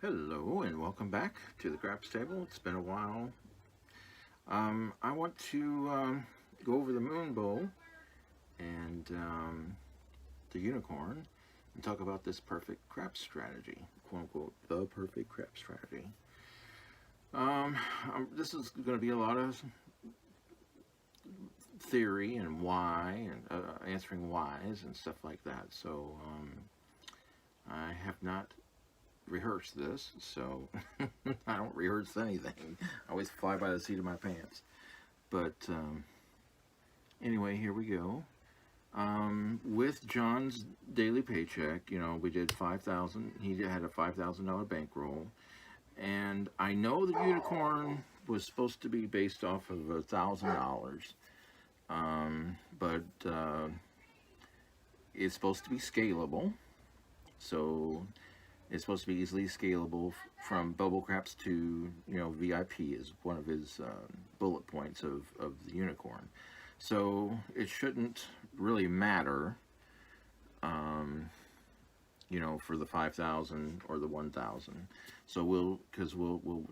Hello and welcome back to the craps table. It's been a while. I want to go over the Moonbow and the unicorn and talk about this perfect craps strategy, quote unquote, the perfect craps strategy. This is going to be a lot of theory and why and answering whys and stuff like that. So I have not rehearse this, so I don't rehearse anything. I always fly by the seat of my pants. But anyway, here we go. With John's daily paycheck, we did 5,000. He had a $5,000 bankroll, and I know the unicorn was supposed to be based off of $1,000, but it's supposed to be scalable, so it's supposed to be easily scalable from bubble craps to, VIP is one of his bullet points of the unicorn. So it shouldn't really matter, for the 5,000 or the 1,000. So we'll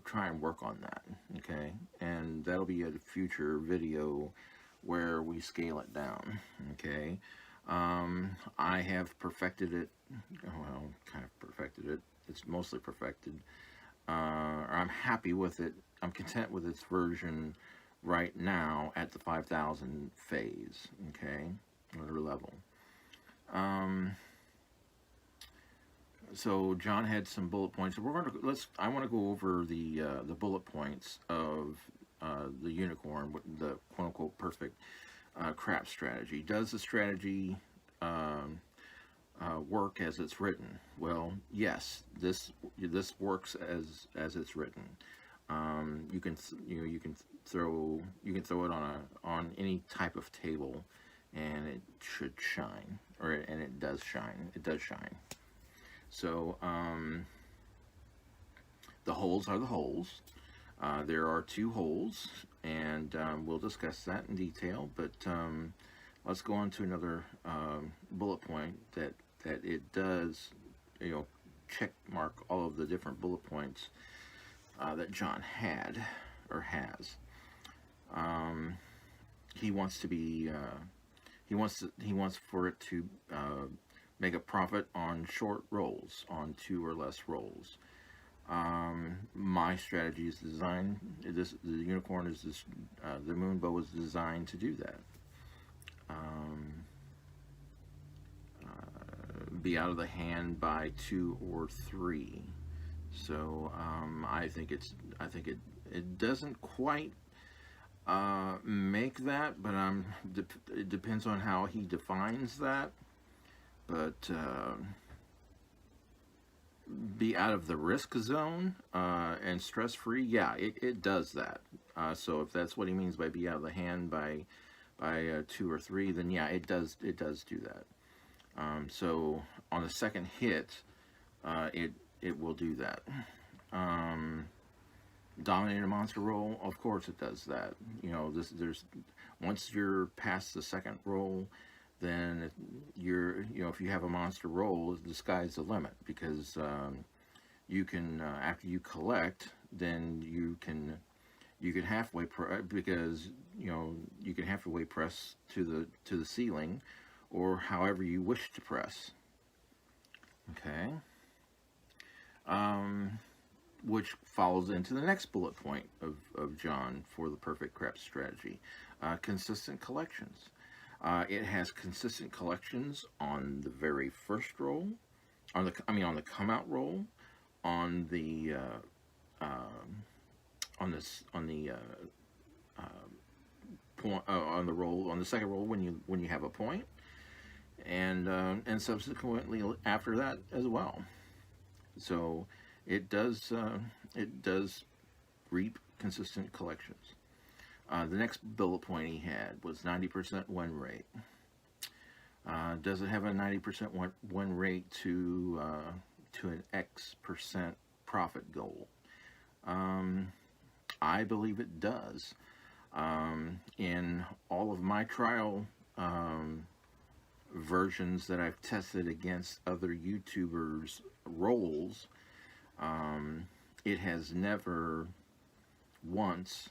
try and work on that, okay? And that'll be a future video where we scale it down, okay? I have perfected it, well, kind of perfected it. It's mostly perfected. I'm happy with it. I'm content with its version right now at the 5,000 phase, okay, or level. So John had some bullet points. I want to go over the bullet points of the unicorn, the quote unquote perfect craps strategy. Does the strategy work as it's written? Well, yes, this works as it's written. You can throw it on any type of table, and it should shine, and it does shine. It does shine. So the holes are the holes. There are 2 holes, and we'll discuss that in detail. But let's go on to another bullet point that it does, check mark all of the different bullet points that John had or has. He wants to be he wants for it to make a profit on short rolls, on 2 or less rolls. My strategy is designed. The unicorn is this. The Moonbow is designed to do that. Be out of the hand by 2 or 3. So I think it doesn't quite make that, but it depends on how he defines that. But be out of the risk zone and stress free, yeah, it does that. So if that's what he means by be out of the hand by 2 or 3, then yeah, it does do that. So on the second hit, it will do that. Dominate a monster roll, of course it does that. Once you're past the second roll, then if you have a monster roll, the sky's the limit, because you can after you collect, then you can halfway because you can halfway press to the ceiling, or however you wish to press. Okay. Which follows into the next bullet point of John for the perfect craps strategy. Consistent collections. It has consistent collections on the very first roll, on the come out roll, on the roll, on the second roll when you have a point, and subsequently after that as well. So it does reap consistent collections. The next bullet point he had was 90% win rate. Does it have a 90% win rate to an X% profit goal? I believe it does. In all of my trial versions that I've tested against other YouTubers' roles, It has never once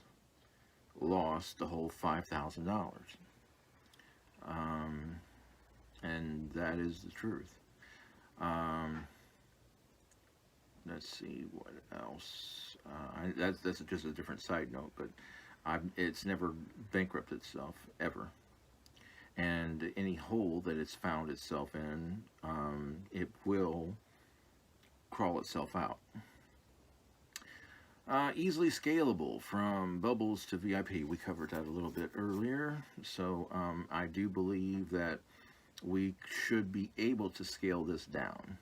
lost the whole $5,000. Um, and that is the truth. Um, let's see what else. That's just a different side note, but it's never bankrupted itself ever. And any hole that it's found itself in, it will crawl itself out. Easily scalable from bubbles to VIP. We covered that a little bit earlier. So I do believe that we should be able to scale this down.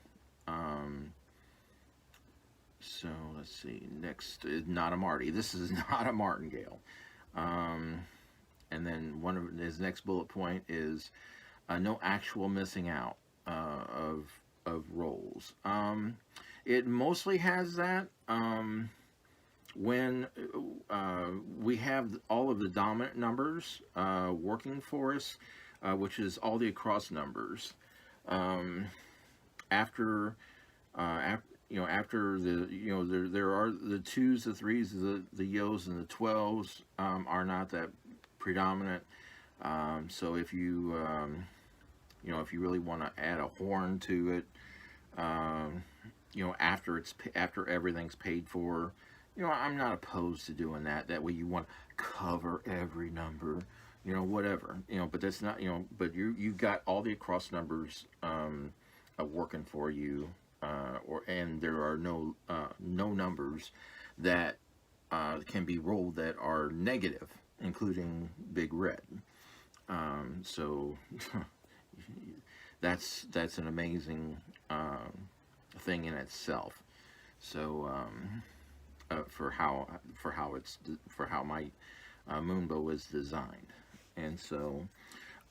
So let's see. Next is not a Marty. This is not a martingale. And then one of his next bullet point is no actual missing out of rolls. It mostly has that when we have all of the dominant numbers working for us, which is all the across numbers. After after the, there are the twos, the threes, the yos, and the 12s are not that predominant. So if you if you really want to add a horn to it, after everything's paid for, I'm not opposed to doing that. That way you want to cover every number, whatever, but that's not, but you've got all the across numbers working for you, and there are no numbers that can be rolled that are negative, including Big Red. So that's an amazing thing in itself. So for how my Moonbow is designed, and so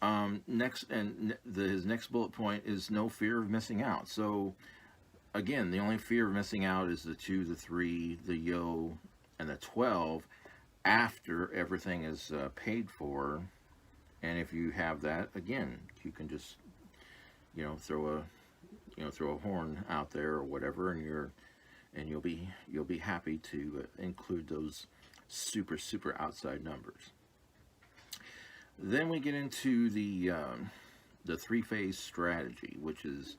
his next bullet point is no fear of missing out. So again, the only fear of missing out is the 2, the 3, the yo, and the 12 after everything is paid for. And if you have that, again, you can just throw a horn out there or whatever, and you'll be happy to include those super outside numbers. Then we get into the 3-phase strategy, which is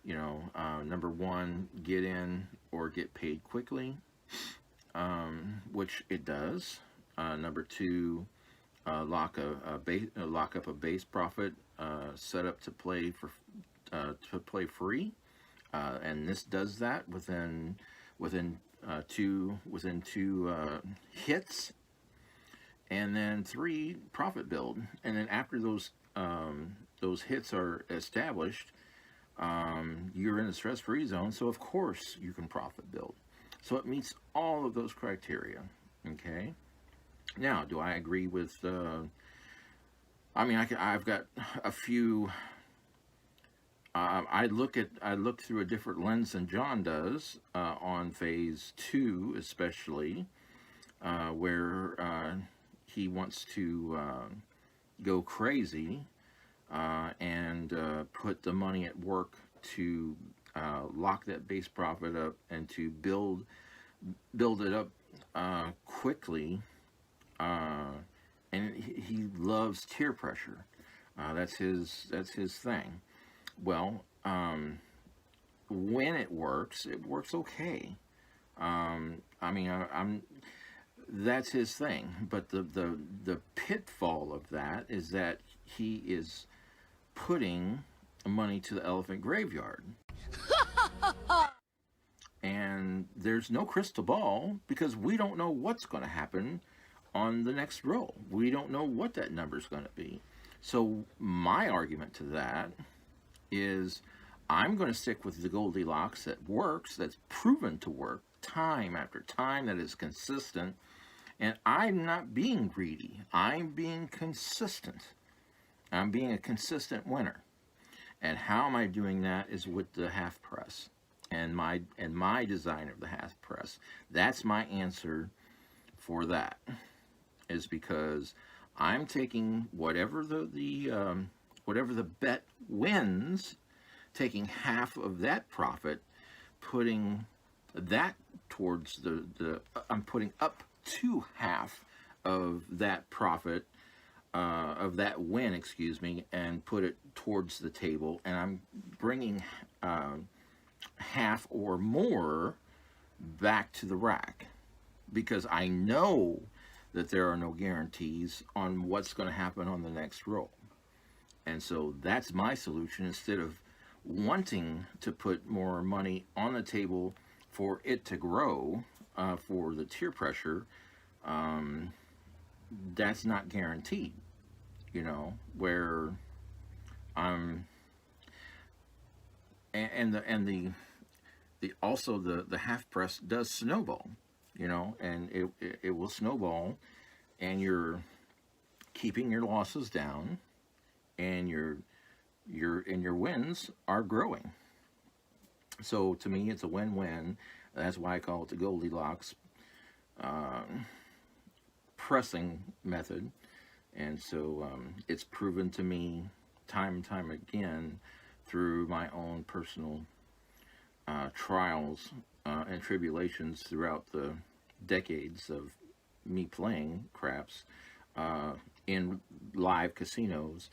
number 1, get in or get paid quickly, which it does. Number 2, lock up a base profit, set up to play free, and this does that within two hits, and then 3, profit build, and then after those hits are established, you're in the stress-free zone, so of course you can profit build. So it meets all of those criteria. Okay. Now, do I agree with? I've got a few. I look through a different lens than John does on phase 2, especially where he wants to go crazy and put the money at work to lock that base profit up and to build it up quickly. And he loves tier pressure. That's his thing. Well, when it works okay. That's his thing. But the pitfall of that is that he is putting money to the elephant graveyard. And there's no crystal ball because we don't know what's going to happen on the next roll. We don't know what that number is going to be. So my argument to that is I'm going to stick with the Goldilocks that works, that's proven to work time after time, that is consistent. And I'm not being greedy. I'm being consistent. I'm being a consistent winner. And how am I doing that is with the half press and my design of the half press. That's my answer for that, is because I'm taking whatever the bet wins, taking half of that profit, putting that towards I'm putting up to half of that profit, of that win, excuse me, and put it towards the table, and I'm bringing half or more back to the rack, because I know that there are no guarantees on what's going to happen on the next roll. And so that's my solution. Instead of wanting to put more money on the table for it to grow, for the tier pressure, that's not guaranteed, you know, where I'm, and the also the half press does snowball, you know, and it will snowball, and you're keeping your losses down, and your wins are growing. So to me, it's a win-win. That's why I call it the Goldilocks pressing method. And so it's proven to me time and time again through my own personal trials and tribulations throughout the decades of me playing craps in live casinos.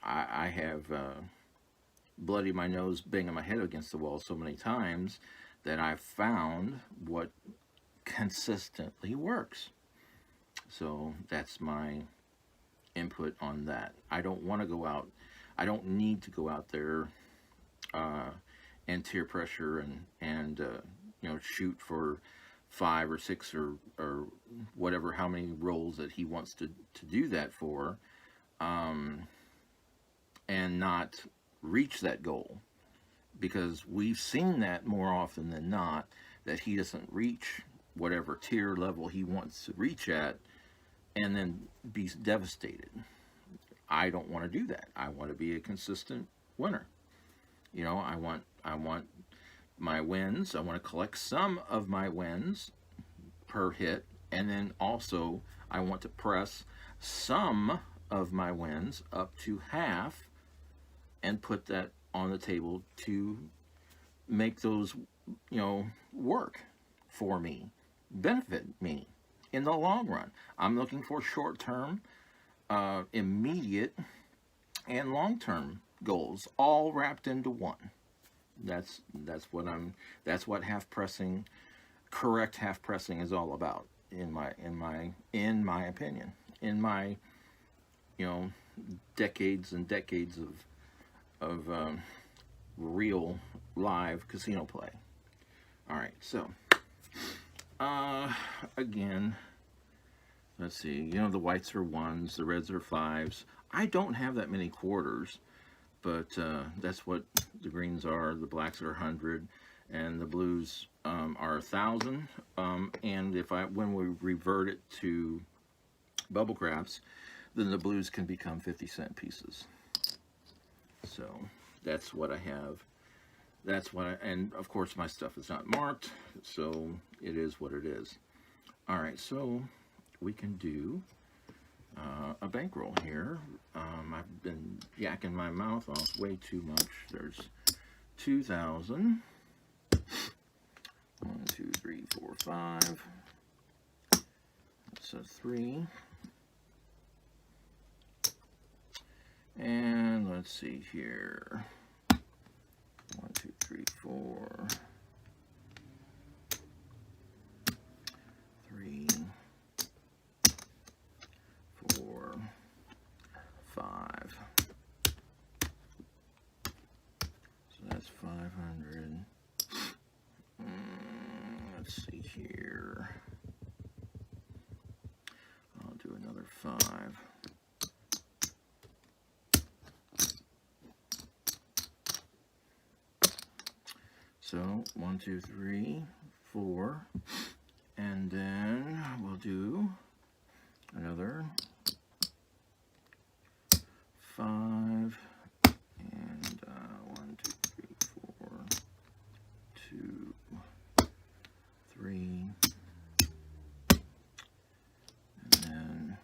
I have bloodied my nose, banging my head against the wall so many times that I've found what consistently works. So that's my input on that. I don't want to go out. I don't need to go out there and tier pressure and you know, shoot for 5 or 6 or whatever, how many rolls that he wants to do that for, and not reach that goal, because we've seen that more often than not, that he doesn't reach whatever tier level he wants to reach at and then be devastated. I don't want to do that. I want to be a consistent winner. You know, I want my wins. I want to collect some of my wins per hit, and then also I want to press some of my wins up to half and put that on the table to make those, you know, work for me, benefit me in the long run. I'm looking for short-term, immediate, and long-term goals, all wrapped into one. That's what half pressing, correct half pressing, is all about, in my opinion, in my, you know, decades and decades of real live casino play. All right, so again, let's see. You know, the whites are 1s, the reds are 5s. I don't have that many quarters, but that's what the greens are. The blacks are 100, and the blues are 1,000. And when we revert it to bubble craps, then the blues can become 50-cent pieces. So that's what I have. That's what and of course my stuff is not marked, so it is what it is. All right, so we can do a bankroll here. I've been yakking my mouth off way too much. There's 2,000. 1, 2, 3, 4, 5. That's a 3. And let's see here. 1, 2, 3, 4. 3, 4, 5. So that's 500. Let's see here. I'll do another 5. So 1, 2, 3, 4, and then we'll do another 5, and 1, 2, 3, 4, 2, 3, and then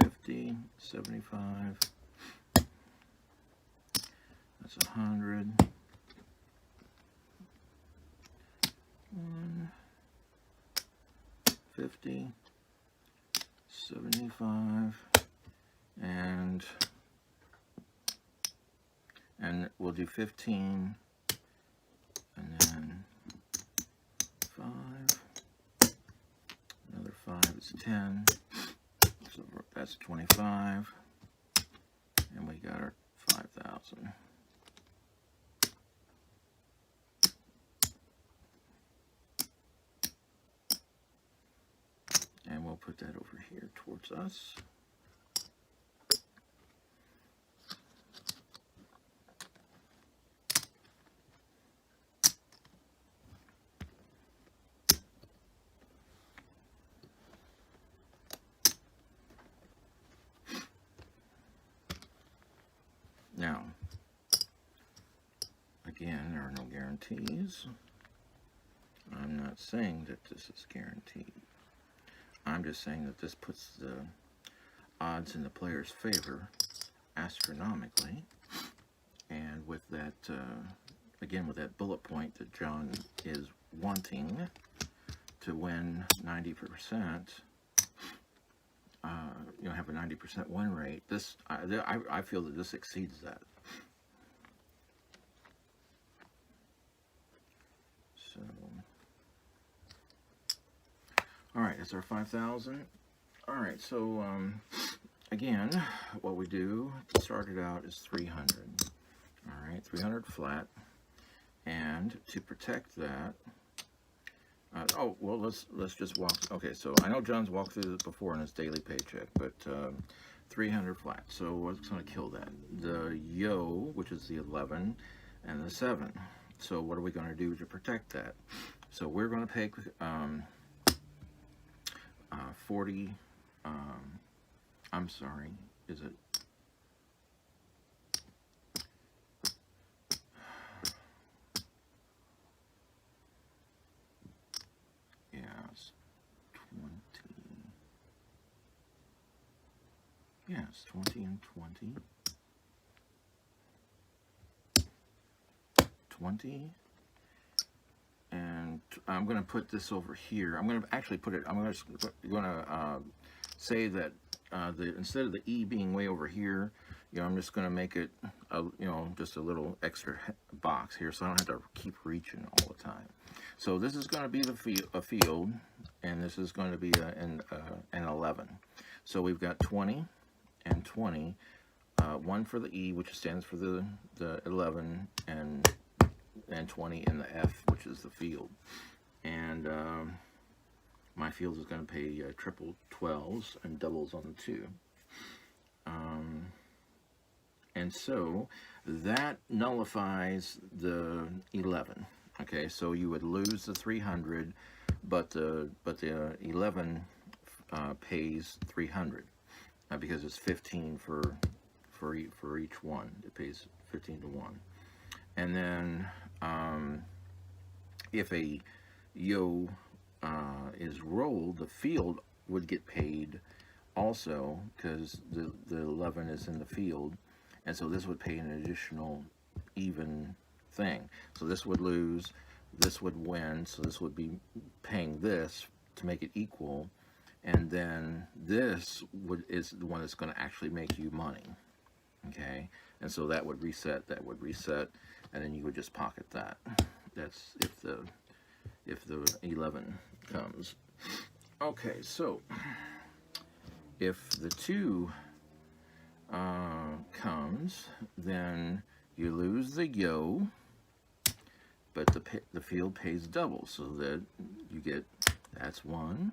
50, 75. That's 100. 50, 75, and we'll do 15, and then 5, another 5 is 10, so that's 25, and we got our 5,000. And we'll put that over here towards us. Now, again, there are no guarantees. I'm not saying that this is guaranteed. I'm just saying that this puts the odds in the player's favor astronomically. And with that, again, with that bullet point that John is wanting to win 90%, you know, have a 90% win rate, this, I feel that this exceeds that. So, all right, that's our 5,000. All right, so again, what we do to start it out is 300. All right, 300 flat, and to protect that, oh well, let's just walk. Okay, so I know John's walked through this before in his daily paycheck, but 300 flat. So what's going to kill that? The yo, which is the 11, and the 7. So what are we going to do to protect that? So we're going to take 40. I'm sorry. Is it? Yeah, it's 20. Yeah, it's 20 and 20. 20. And I'm going to put this over here. I'm going to actually put it, I'm going to say that instead of the E being way over here, you know, I'm just going to make it, you know, just a little extra box here so I don't have to keep reaching all the time. So this is going to be a field, and this is going to be an 11. So we've got 20 and 20, 1 for the E, which stands for the 11, and 20 in the F, which is the field. And my field is going to pay triple 12s and doubles on the 2. And so that nullifies the 11. Okay, so you would lose the 300, but the 11 pays 300 because it's 15 for each one. It pays 15 to 1. And then if a yo is rolled, the field would get paid also because the 11 is in the field, and so this would pay an additional even thing. So this would lose, this would win, so this would be paying this to make it equal, and then this is the one that's going to actually make you money. Okay, and so that would reset, and then you would just pocket that. That's if the 11 comes. Okay, so if the 2 comes, then you lose the yo, but the field pays double, so that you get, that's 1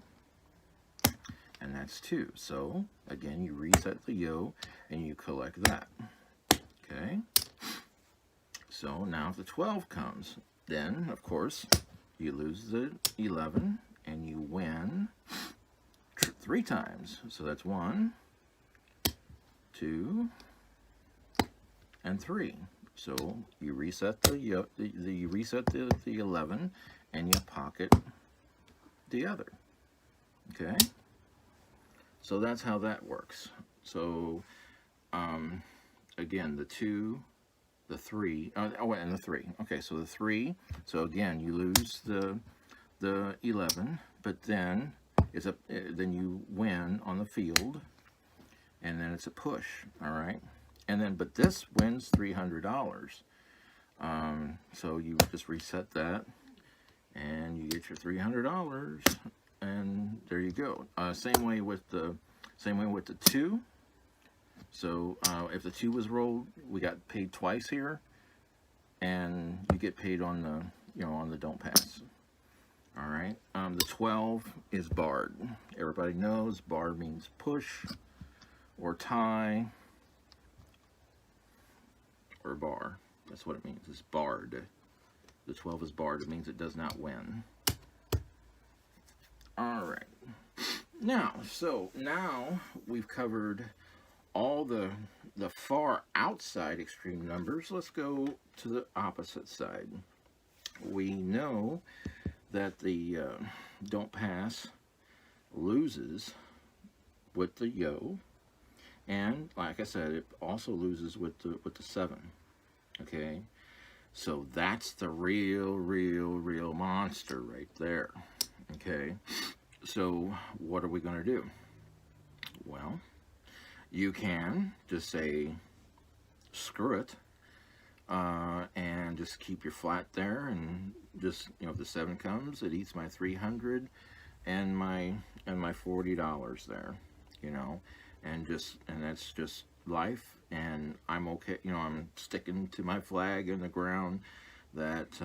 and that's 2. So again, you reset the yo and you collect that. Okay, so now if the 12 comes, then of course you lose the 11 and you win 3 times. So that's 1, 2, and 3. So you reset you reset the 11 and you pocket the other. Okay, so that's how that works. So again, the 2, the 3. Oh, and the 3. Okay, so the 3. So again, you lose the 11, but then then you win on the field, and then it's a push. All right, and then but this wins $300. So you just reset that, and you get your $300, and there you go. Same way with the 2. So if the 2 was rolled, we got paid twice here, and you get paid on the on the don't pass. All right. The 12 is barred. Everybody knows barred means push or tie or bar. That's what it means. It's barred. The 12 is barred. It means it does not win. All right. Now we've covered all the far outside extreme numbers. Let's go to the opposite side. We know that the don't pass loses with the yo, and like I said, it also loses with the 7. Okay, so that's the real monster right there. Okay, so what are we going to do? Well, you can just say screw it, and just keep your flat there, and just if the 7 comes, it eats my 300 and my $40 there, and that's just life, and I'm okay. I'm sticking to my flag in the ground that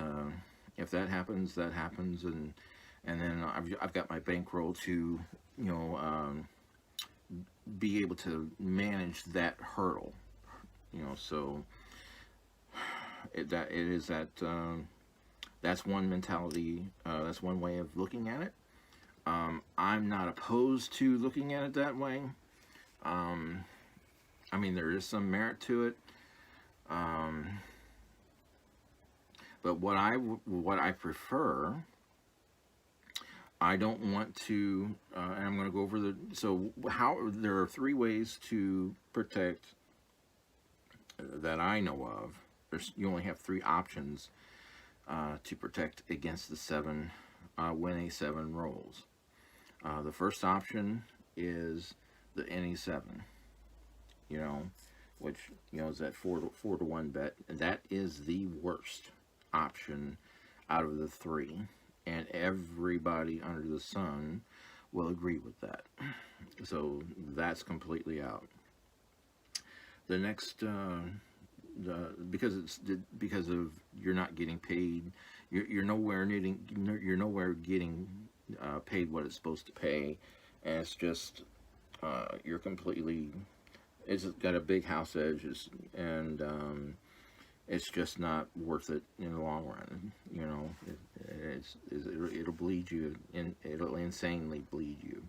if that happens, that happens, and then I've got my bankroll to be able to manage that hurdle, so that's one mentality, that's one way of looking at it. I'm not opposed to looking at it that way. I mean, there is some merit to it, but what I prefer, I don't want to, and I'm going to go over there are 3 ways to protect that I know of. You only have 3 options to protect against the 7 when a 7 rolls. The first option is the any 7, which is that 4 to 1 bet, and that is the worst option out of the 3, and everybody under the sun will agree with that. So that's completely out. The next, because of you're not getting paid, you're nowhere getting paid what it's supposed to pay, and it's just you're completely. It's got a big house edge, and it's just not worth it in the long run. It'll bleed you, and it'll insanely bleed you.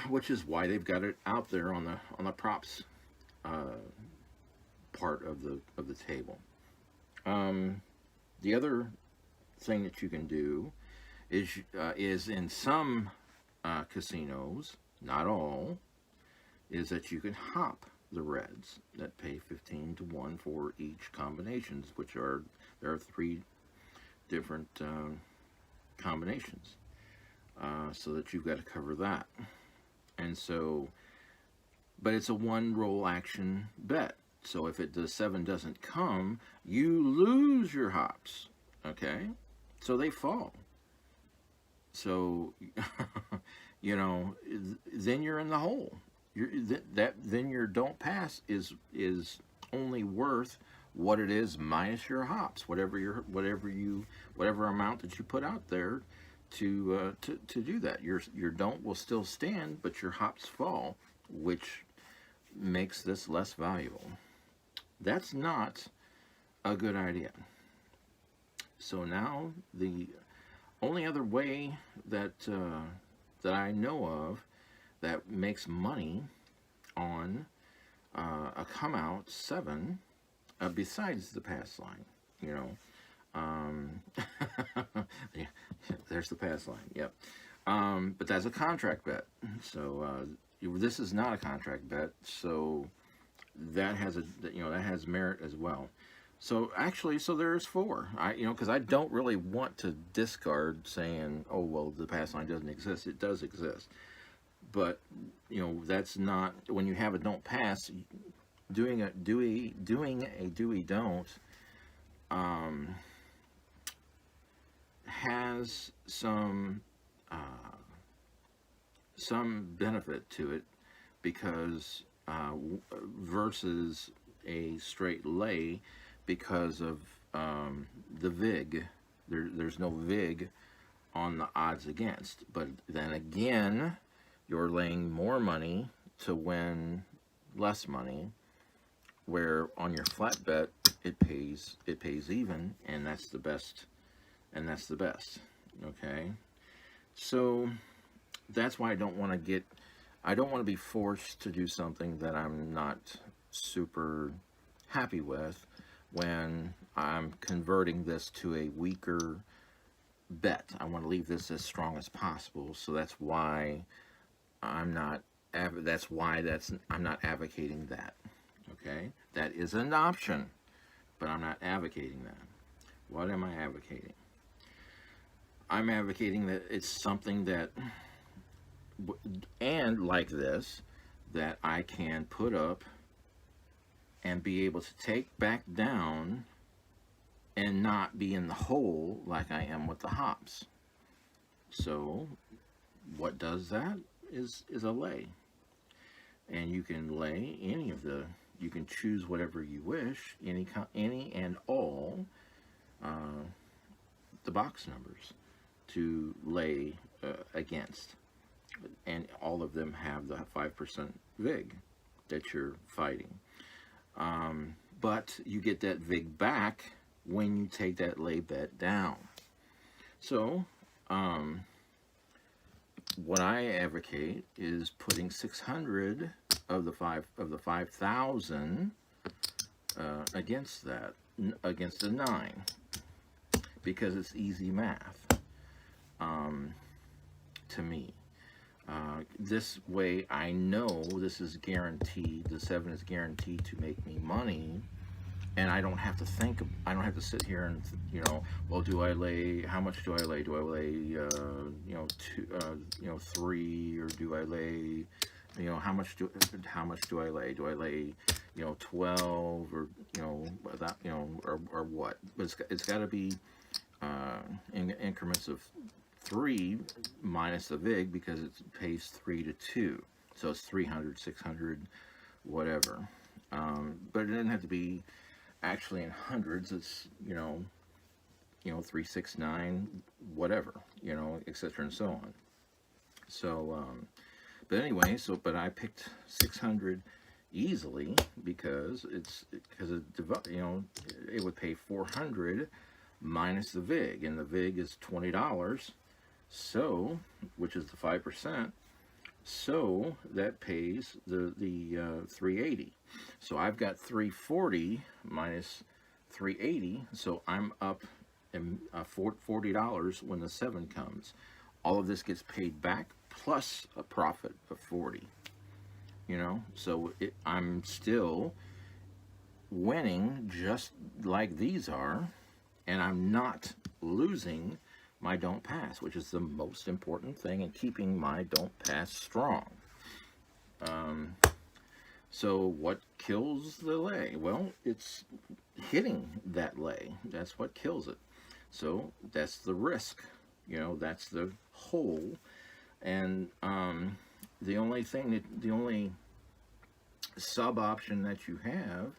Which is why they've got it out there on the props part of the table. The other thing that you can do is in some casinos, not all, is that you can hop the reds that pay 15 to 1 for each combinations, there are 3 different combinations, so that you've got to cover that. And so, but it's a 1 roll action bet. So if the 7 doesn't come, you lose your hops. Okay, so they fall. So then you're in the hole. Then your don't pass is only worth what it is minus your hops, whatever amount that you put out there to do that. Your don't will still stand, but your hops fall, which makes this less valuable. That's not a good idea. So now the only other way that I know of that makes money on a come out 7, besides the pass line, yeah, there's the pass line. Yep. But that's a contract bet. So this is not a contract bet. So that has that has merit as well. So actually, so there's four. Because I don't really want to discard saying, oh well, the pass line doesn't exist. It does exist, but that's not, when you have a don't pass. Doing a Dewey don't has some benefit to it, because versus a straight lay, because of the vig. There's no vig on the odds against, but then again, you're laying more money to win less money, where on your flat bet it pays even, and that's the best. Okay, so that's why I don't want to be forced to do something that I'm not super happy with when I'm converting this to a weaker bet. I want to leave this as strong as possible, so that's why I'm not advocating that. Okay, that is an option, but I'm not advocating that. What am I advocating? I'm advocating that it's something that, and like this, that I can put up and be able to take back down and not be in the hole like I am with the hops. So what does that is a lay. And you can lay you can choose whatever you wish, any and all the box numbers to lay against, and all of them have the 5% vig that you're fighting. But you get that vig back when you take that lay bet down. So what I advocate is putting 600 of the 5,000 against a 9, because it's easy math to me. This way I know this is guaranteed, the 7 is guaranteed to make me money, and I don't have to sit here and, well, how much do I lay? Do I lay, 3, or do I lay, how much do I lay? Do I lay, 12, or, or what? But it's got to be in increments of 3 minus the vig, because it pays 3 to 2. So it's 300, 600, whatever. But it doesn't have to be actually in hundreds. It's 369, whatever, etc. and so on. So but anyway, but I picked 600 easily because it would pay 400 minus the vig, and the vig is $20, so, which is the 5%. So that pays the 380. So I've got 340 minus 380. So I'm up $40 when the 7 comes. All of this gets paid back plus a profit of 40. So I'm still winning just like these are, and I'm not losing my don't pass, which is the most important thing in keeping my don't pass strong. So what kills the lay? Well, it's hitting that lay. That's what kills it. So that's the risk. That's the hole. And the only sub option that you have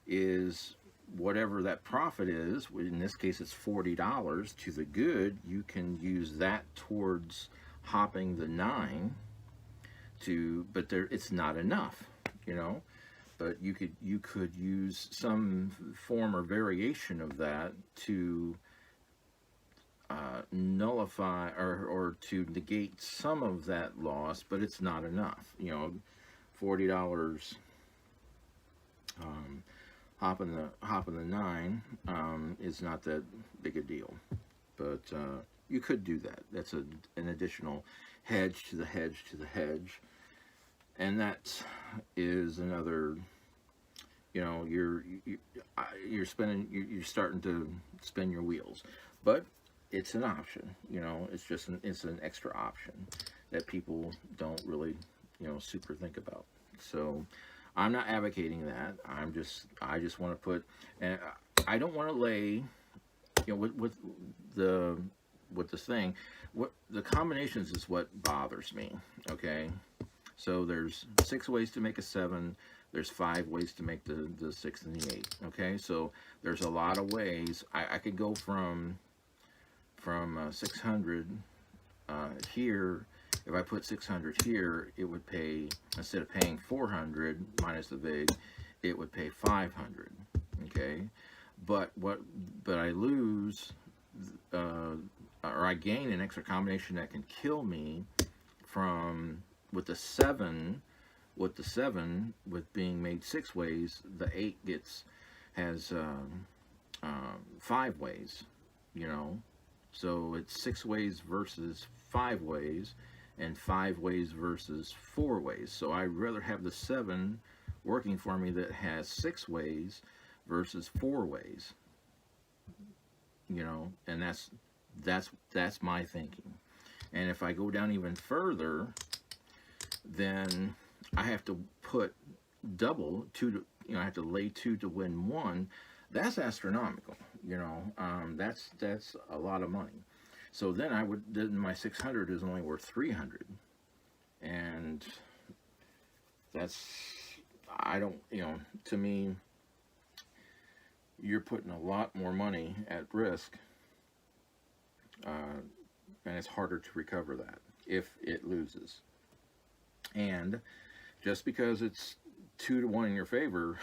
is whatever that profit is. In this case, it's $40 to the good. You can use that towards hopping the 9 but it's not enough, but you could use some form or variation of that to nullify or to negate some of that loss, but it's not enough. $40 hopping the 9 is not that big a deal, but you could do that. That's an additional hedge to the hedge to the hedge, and that is another you know, you're spinning, you're starting to spin your wheels. But it's an option, you know. It's just it's an extra option that people don't really, you know, super think about. So I'm not advocating that. I just want to put, and I don't want to lay, you know, with this thing, what the combinations is what bothers me. Okay, so there's 6 ways to make a 7. There's 5 ways to make the 6 and the 8. Okay, so there's a lot of ways. I could go from 600 here. If I put 600 here, it would pay, instead of paying 400 minus the VIG, it would pay 500. Okay, but I lose, or I gain an extra combination that can kill me from with the 7. With being made 6 ways, the 8 has 5 ways, you know. So it's 6 ways versus 5 ways, and 5 ways versus 4 ways. So I'd rather have the 7 working for me that has 6 ways versus 4 ways, you know. And that's my thinking. And if I go down even further, then I have to put double 2 to, you know, I have to lay 2 to win 1. That's astronomical, you know. That's a lot of money. So then then my 600 is only worth 300, and that's, I don't, you know, to me, you're putting a lot more money at risk, and it's harder to recover that if it loses. And just because it's 2 to 1 in your favor,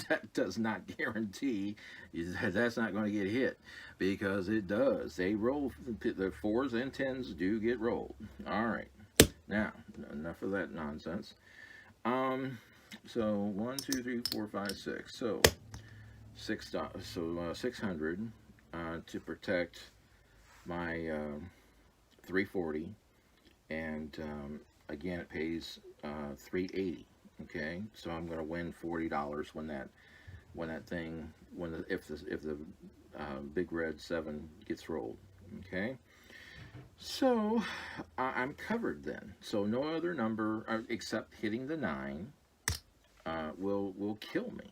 that does not guarantee that's not going to get hit, because it does. They roll, the 4s and 10s do get rolled. All right, now enough of that nonsense. So 1, 2, 3, 4, 5, 6. So $600 to protect my 340, and again, it pays $380. Okay, so I'm going to win $40 if the big red 7 gets rolled. Okay, so I'm covered then. So no other number except hitting the 9 will kill me.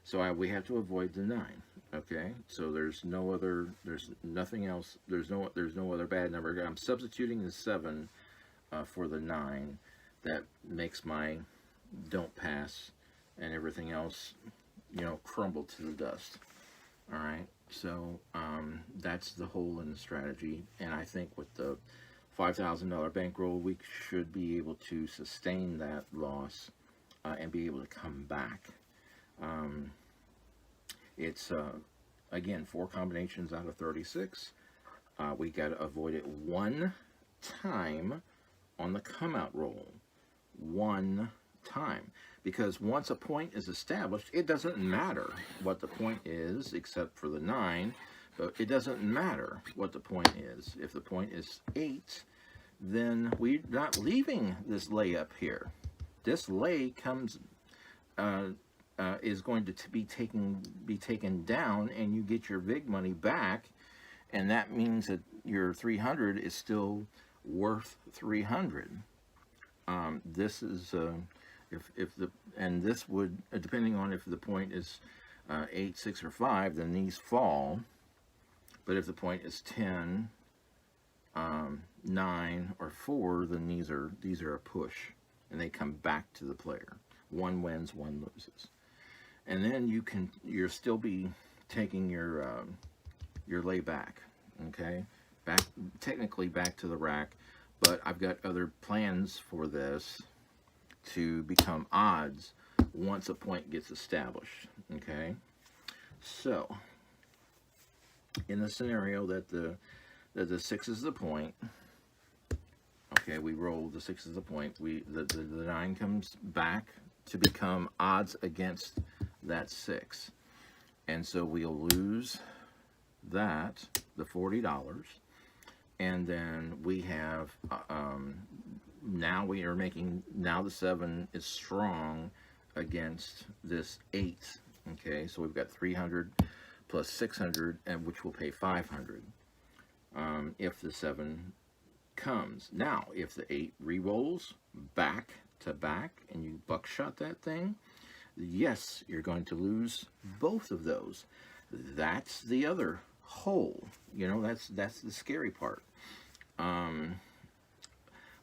So we have to avoid the 9. Okay, so there's nothing else. There's no other bad number. I'm substituting the 7 for the 9. That makes my don't pass and everything else, you know, crumble to the dust. All right, so that's the hole in the strategy. And I think with the $5,000 bankroll, we should be able to sustain that loss and be able to come back. It's again, 4 combinations out of 36. We got to avoid it 1 time on the come out roll. 1 time, because once a point is established, it doesn't matter what the point is except for the 9, but it doesn't matter what the point is. If the point is 8, then we're not leaving this lay up here. This lay comes is going to be taken down, and you get your VIG money back, and that means that your 300 is still worth 300. This is and this would, depending on if the point is 8, 6, or 5, then these fall. But if the point is 10, 9, or 4, then these are a push, and they come back to the player. 1 wins, 1 loses, and then you'll still be taking your lay back. Okay, technically back to the rack, but I've got other plans for this to become odds once a point gets established. Okay, so in the scenario that the 6 is the point, okay, we roll the 6 is the point, the 9 comes back to become odds against that 6, and so we'll lose that, the $40, and then we have now the 7 is strong against this 8 Okay, so we've got 300 plus 600, and which will pay 500 if the 7 comes. Now, if the 8 re-rolls back to back and you buckshot that thing, yes, you're going to lose both of those. That's the other hole. You know, that's the scary part.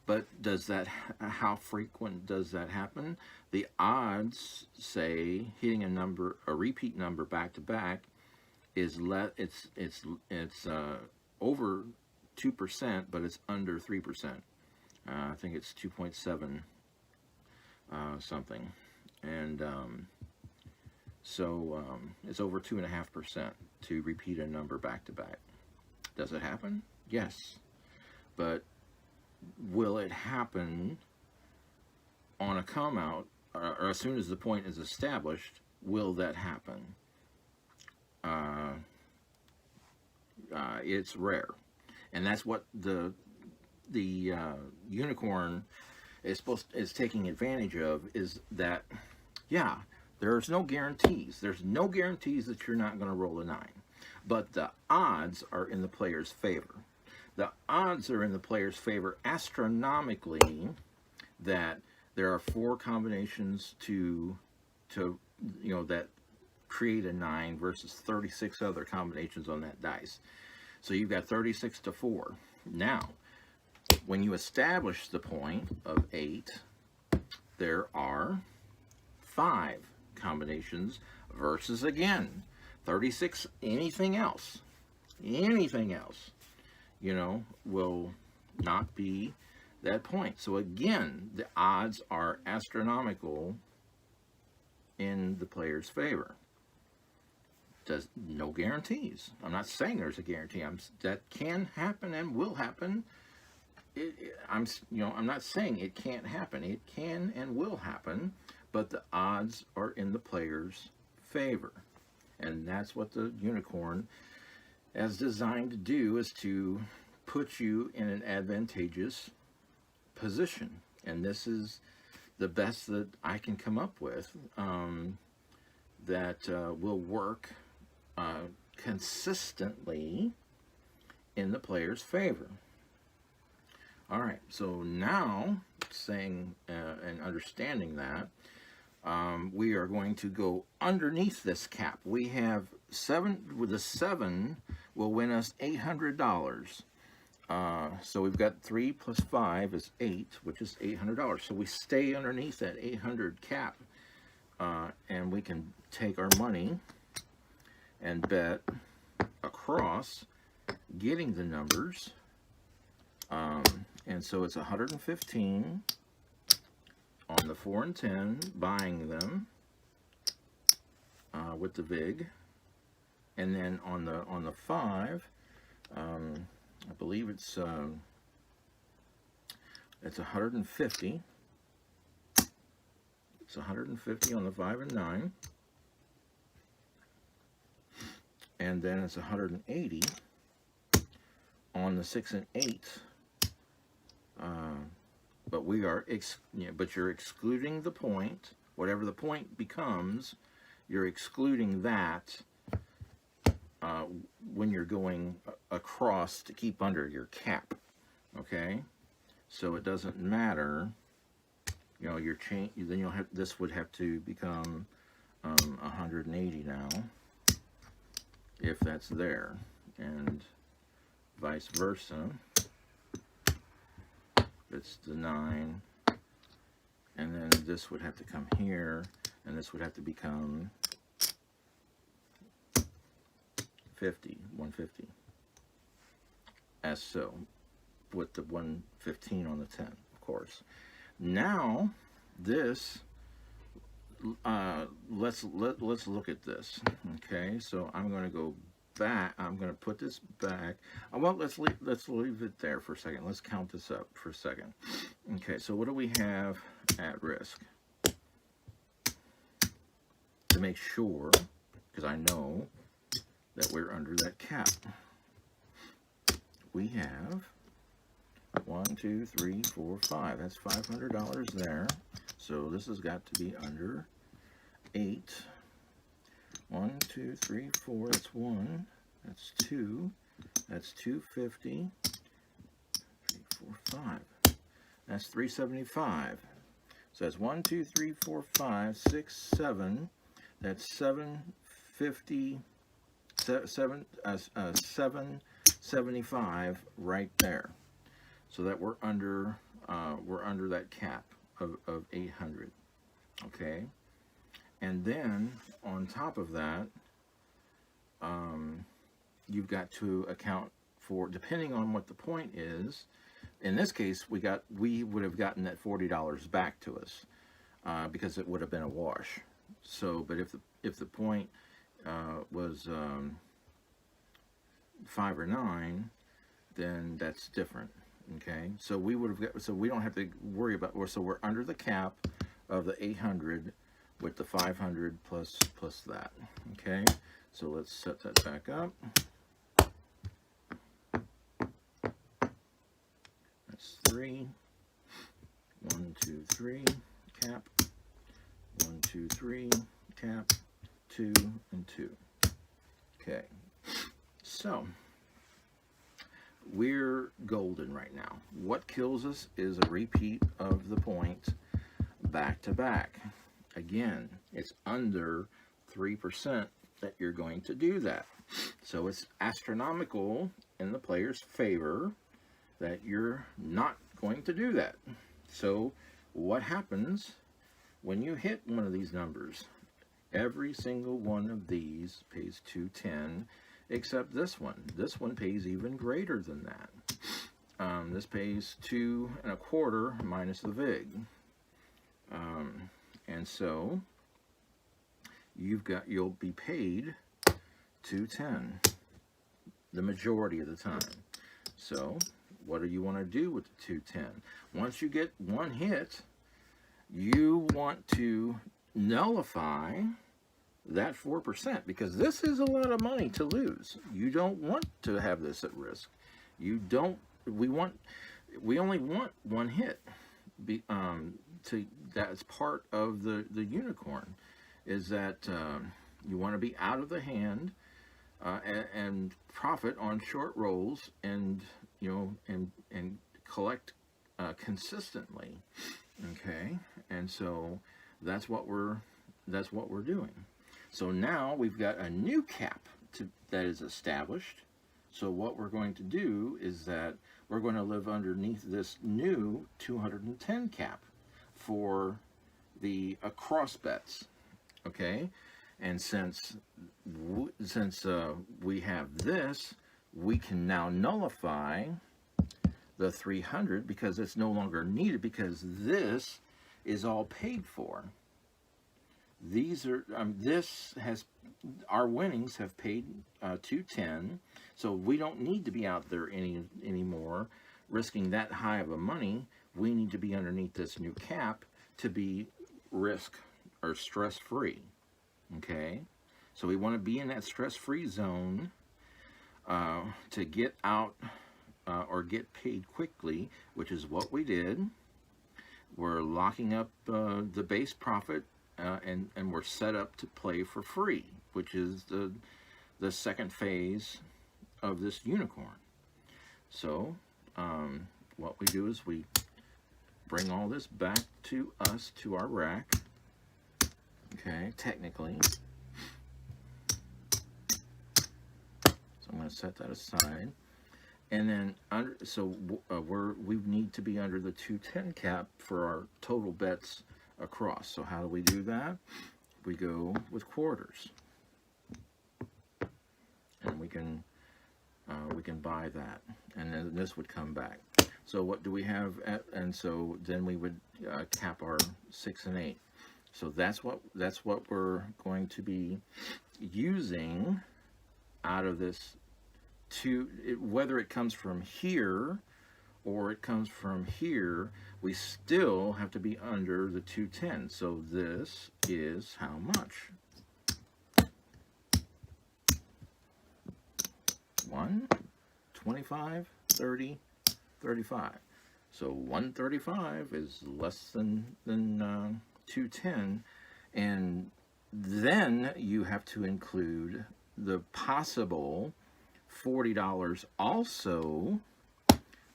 But does that, how frequent does that happen? The odds say hitting a repeat number back to back is it's over 2%, but it's under 3%. I think it's 2.7 something, and so it's over 2.5% to repeat a number back to back. Does it happen? Yes, but will it happen on a come out, or as soon as the point is established? Will that happen? It's rare, and that's what the unicorn is taking advantage of, is that, yeah, there's no guarantees. There's no guarantees that you're not going to roll a 9, but the odds are in the player's favor. The odds are in the player's favor astronomically, that there are 4 combinations to that create a 9 versus 36 other combinations on that dice. So you've got 36 to 4. Now, when you establish the point of 8, there are 5 combinations versus, again, 36. Anything else, will not be that point. So again, the odds are astronomical in the player's favor. No guarantees. I'm not saying there's a guarantee. That can happen and will happen. I'm not saying it can't happen. It can and will happen, but the odds are in the player's favor, and that's what the unicorn is designed to do, is to put you in an advantageous position. And this is the best that I can come up with that will work consistently in the player's favor. All right, so now, saying and understanding that, we are going to go underneath this cap. We have 7, with the 7 will win us $800. So we've got 3 plus 5 is 8, which is $800. So we stay underneath that 800 cap, and we can take our money and bet across getting the numbers. And so it's 115 on the 4 and 10, buying them with the VIG, and then on the 5, I believe it's 150. It's 150 on the 5 and 9, and then it's 180 on the 6 and 8. But we are, but you're excluding the point. Whatever the point becomes, you're excluding that when you're going across to keep under your cap. Okay, so it doesn't matter. Your change. Then you'll have, this would have to become 180 now, if that's there, and vice versa. It's the 9, and then this would have to come here, and this would have to become 150, as so, with the 115 on the 10, of course. Now, this, let's look at this. Okay, so I'm going to go back. I'm going to put this back. Well, let's leave it there for a second. Let's count this up for a second. Okay, so what do we have at risk? To make sure, because I know that we're under that cap. We have 1, 2, 3, 4, 5. That's $500 there. So this has got to be under 8. 1, 2, 3, 4. That's 1. That's 2. That's 250. 3, 4, 5. That's 375. So that's 1, 2, 3, 4, 5, 6, 7. That's 750. 775 right there. So that we're under that cap of 800. Okay. And then on top of that, you've got to account for, depending on what the point is. In this case, we would have gotten that $40 back to us because it would have been a wash. So, but if the point was 5 or 9, then that's different. Okay, so we would have got, so we don't have to worry about, so we're under the cap of the 800 with the 500 plus that. Okay, so let's set that back up. That's 3. 1, 2, 3 cap. 1, 2, 3 cap. 2 and 2. Okay, so we're golden right now. What kills us is a repeat of the point back to back. Again, it's under 3% that you're going to do that. So it's astronomical in the player's favor that you're not going to do that. So what happens when you hit one of these numbers? Every single one of these pays 210, except this one. This one pays even greater than that. This pays 2 1/4 minus the VIG. And so you'll be paid 210 the majority of the time. So what do you want to do with the 210? Once you get one hit, you want to nullify that 4%, because this is a lot of money to lose. You don't want to have this at risk. We only want one hit. That's part of the unicorn, is that you want to be out of the hand and profit on short rolls, and and collect consistently. Okay, and so that's what we're doing. So now we've got a new cap that is established. So what we're going to do is that we're going to live underneath this new 210 cap for the cross bets. Okay, and since we have this, we can now nullify the 300 because it's no longer needed, because this is all paid for. These are our winnings have paid 210, so we don't need to be out there anymore risking that high of a money. We need to be underneath this new cap to be risk or stress free. Okay, so we want to be in that stress free zone to get out or get paid quickly, which is what we did. We're locking up the base profit. And we're set up to play for free, which is the second phase of this unicorn. So what we do is we bring all this back to us, to our rack. Okay, technically. So I'm going to set that aside. And then we need to be under the 210 cap for our total bets across. So how do we do that? We go with quarters, and we can buy that, and then this would come back. So what do we have and so then we would cap our 6 and 8. So that's what we're going to be using out of this, whether it comes from here or it comes from here, we still have to be under the 210. So this is how much? 1, 25, 30, 35. So 135 is less than 210, and then you have to include the possible $40 also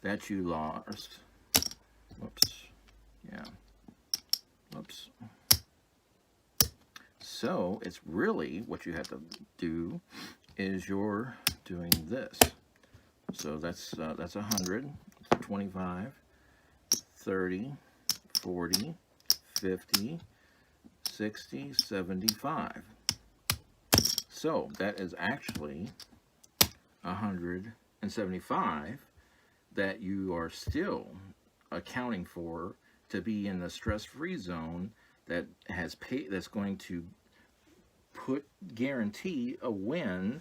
that you lost. Whoops. Yeah. Whoops. So it's really what you have to do is you're doing this. So that's 100, 25, 30, 40, 50, 60, 75. So that is actually 175 that you are still accounting for to be in the stress-free zone that has that's going to guarantee a win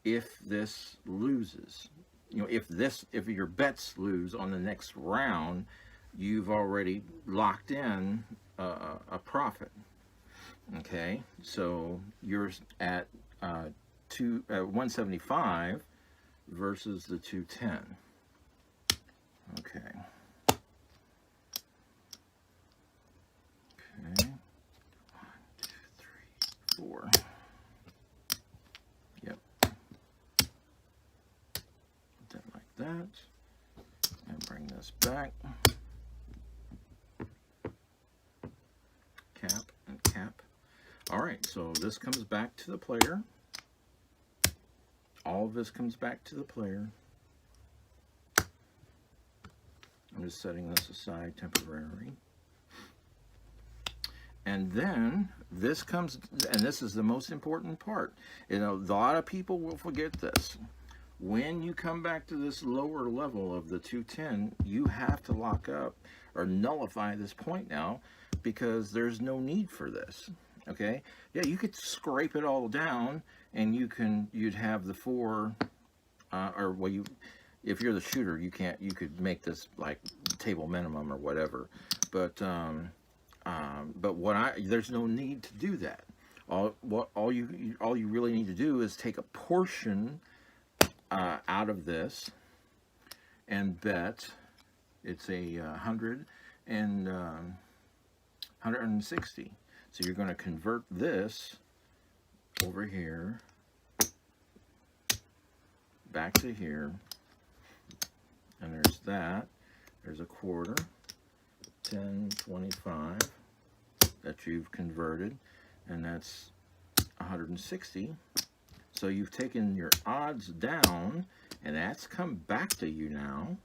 if this loses. You know, if your bets lose on the next round, you've already locked in a profit. Okay, so you're at 175 versus the 210. Okay. Okay. 1, 2, 3, 4. Yep. Put that like that. And bring this back. Cap and cap. Alright, so this comes back to the player. All of this comes back to the player. I'm just setting this aside temporarily. And then this comes, and this is the most important part. You know, a lot of people will forget this. When you come back to this lower level of the 210, you have to lock up or nullify this point now because there's no need for this. Okay? Yeah, you could scrape it all down and you'd have the 4 or well, if you're the shooter, you could make this like table minimum or whatever. But there's no need to do that. All you really need to do is take a portion out of this and bet it's a 100 and 160. So you're going to convert this over here back to here, and there's that. There's a quarter, 10, 25 that you've converted, and that's 160. So you've taken your odds down, and that's come back to you now,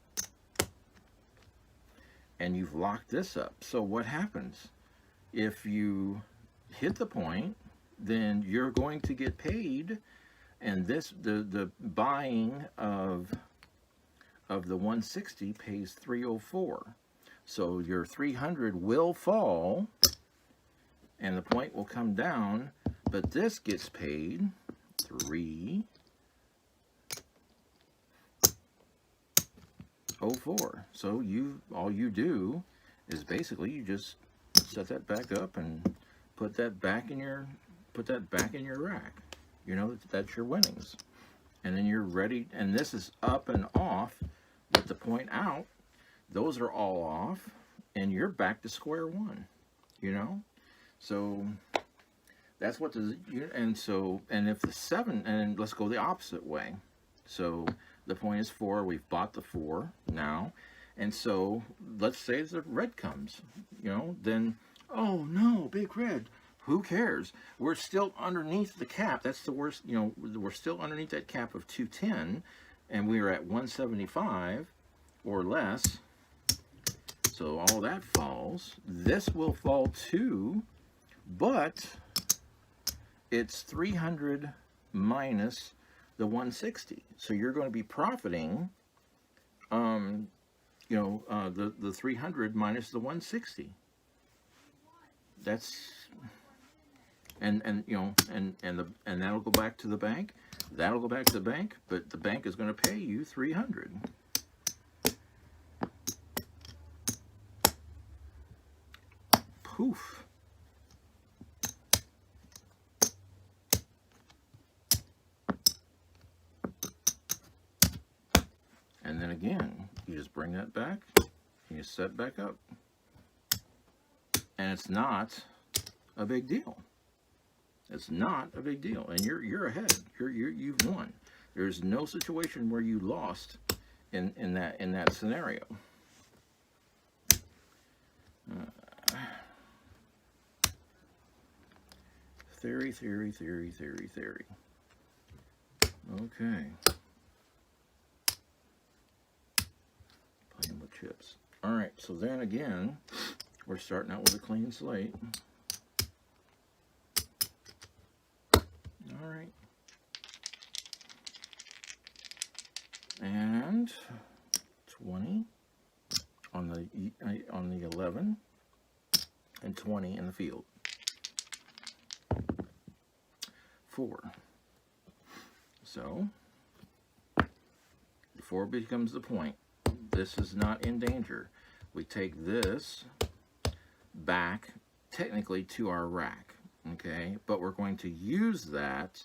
and you've locked this up. So what happens? If you hit the point, then you're going to get paid, and the buying of the 160 pays 304. So your 300 will fall, and the point will come down, but this gets paid 304. So all you do is basically you just set that back up and put that back in your rack. You know, that's your winnings. And then you're ready, and this is up and off with the point out. Those are all off, and you're back to square one, you know? So that's what and if the 7, and let's go the opposite way. So the point is 4, we've bought the 4 now, and so let's say the red comes, you know, then, oh no, big red. Who cares? We're still underneath the cap. That's the worst, you know, we're still underneath that cap of 210, and we are at 175 or less. So all that falls. This will fall too, but it's 300 minus the 160. So you're going to be profiting, the 300 minus the 160. That's and that'll go back to the bank. That'll go back to the bank, but the bank is going to pay you 300. Poof. And then again, you just bring that back, you set back up. And it's not a big deal. It's not a big deal, and you're ahead. You've won. There's no situation where you lost in that scenario. Theory. Okay. Playing with chips. All right. So then again, we're starting out with a clean slate. All right. And 20 on the 11 and 20 in the field. 4. So 4 becomes the point. This is not in danger. We take this back technically to our rack, okay? But we're going to use that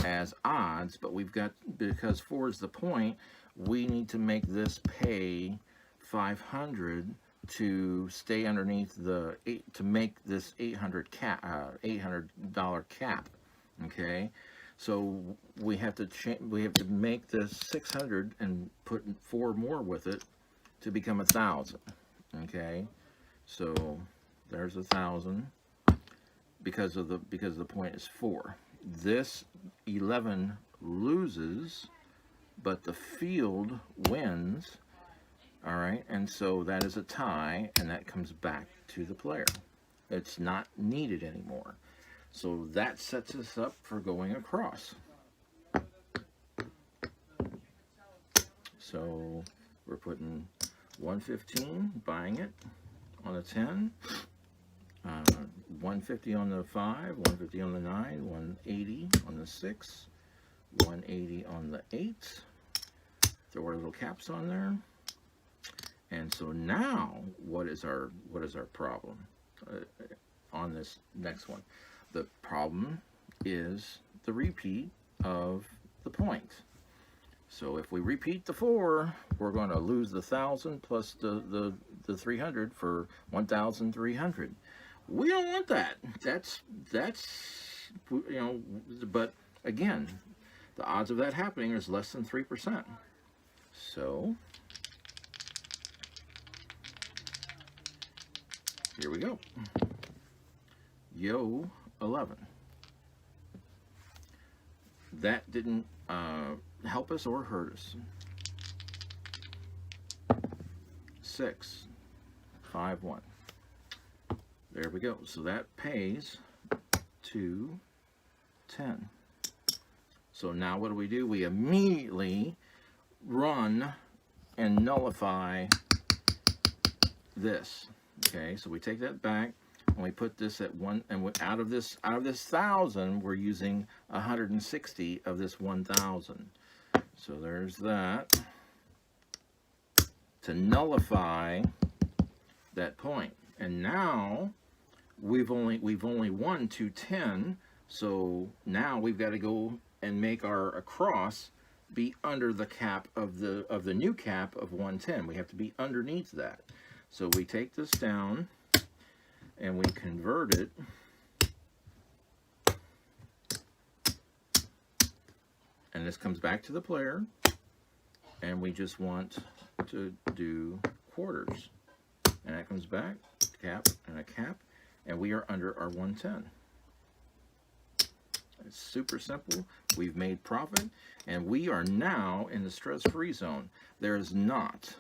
as odds, but we've got, because 4 is the point, we need to make this pay 500 to stay underneath the to make this $800 cap, okay? So we have to make this 600 and put 4 more with it to become 1,000, okay? So there's 1,000 because the point is 4. This 11 loses, but the field wins. All right, and so that is a tie, and that comes back to the player. It's not needed anymore. So that sets us up for going across. So we're putting 115, buying it on a 10, 150 on the 5, 150 on the 9, 180 on the 6, 180 on the 8. Throw our little caps on there. And so now, what is our problem on this next one? The problem is the repeat of the point. So if we repeat the 4, we're going to lose the 1,000 plus the 300 for 1,300. We don't want that. That's you know. But again, the odds of that happening is less than 3%. So here we go. Yo 11. That didn't help us or hurt us. 6, 5, 1. There we go. So that pays 2, 10. So now what do? We immediately run and nullify this. Okay, so we take that back and we put this at 1, and out of this 1,000, we're using 160 of this 1,000. So there's that to nullify that point. And now we've only won 210. So now we've got to go and make our across be under the cap of the new cap of 110. We have to be underneath that. So we take this down and we convert it and this comes back to the player, and we just want to do quarters, and that comes back, cap and a cap, and we are under our 110. It's super simple. We've made profit, and we are now in the stress-free zone. There is not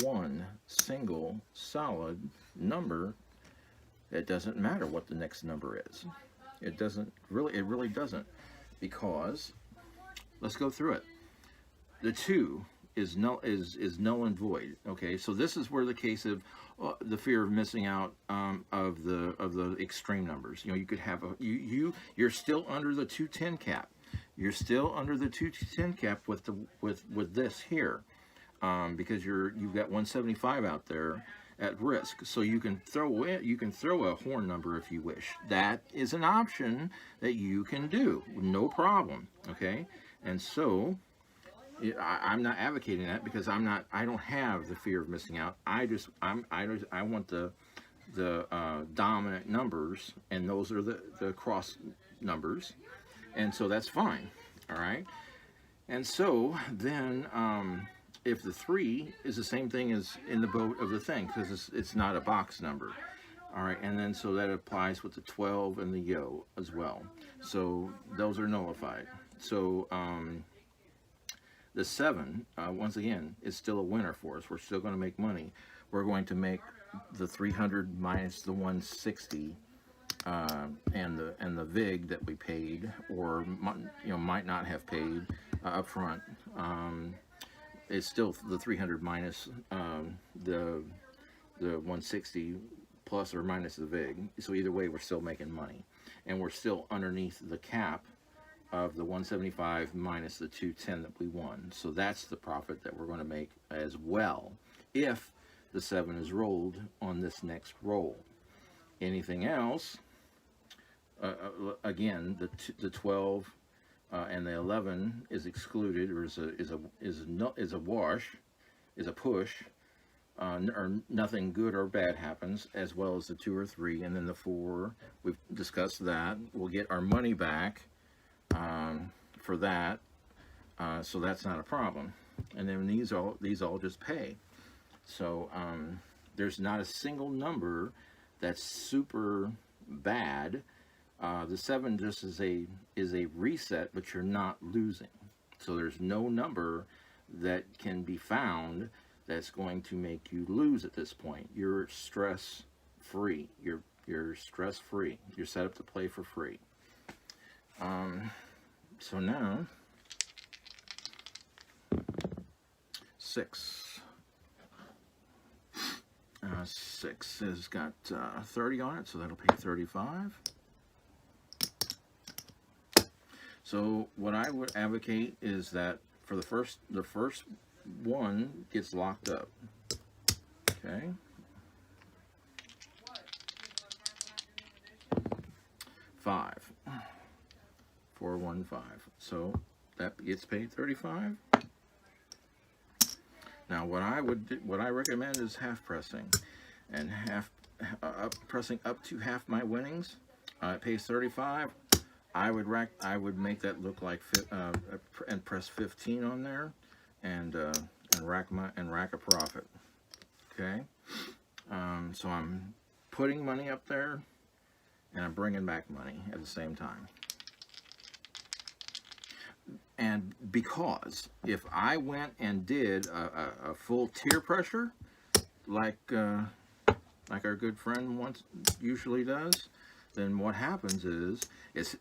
one single solid number. It doesn't matter what the next number is. It really doesn't, because let's go through it. The 2 is null and void. Okay, so this is where the case of the fear of missing out of the extreme numbers. You know, you could have you're still under the 210 cap. You're still under the 210 cap with this here, because you've got 175 out there at risk. So you can throw a horn number if you wish. That is an option that you can do, no problem. Okay, and so I'm not advocating that, because I don't have the fear of missing out. I want the dominant numbers, and those are the cross numbers, and so that's fine. All right. And so then, if the 3 is the same thing as in the boat of the thing, because it's not a box number. All right, and then so that applies with the 12 and the yo as well. So those are nullified. So the 7, once again, is still a winner for us. We're still going to make money. We're going to make the 300 minus the 160 and the VIG that we paid, or might not have paid up front. It's still the 300 minus the 160 plus or minus the VIG. So either way, we're still making money, and we're still underneath the cap of the 175 minus the 210 that we won. So that's the profit that we're going to make as well, if the 7 is rolled on this next roll. Anything else, again, the 12 and the 11 is excluded, or is a wash, is a push, or nothing good or bad happens, as well as the 2 or 3, and then the 4. We've discussed that. We'll get our money back for that, so that's not a problem. And then these all just pay. So there's not a single number that's super bad. The 7 just is a reset, but you're not losing. So there's no number that can be found that's going to make you lose at this point. You're stress free. You're stress free. You're set up to play for free. So now 6. 6 has got 30 on it, so that'll pay 35. So what I would advocate is that for the first one gets locked up. Okay. 5. 415. So that gets paid 35. Now what I recommend is half pressing, and pressing up to half my winnings. It pays 35. I would make that look like and press 15 on there, and rack a profit. Okay. So I'm putting money up there, and I'm bringing back money at the same time. And because if I went and did a full tier pressure, like our good friend usually does, then what happens is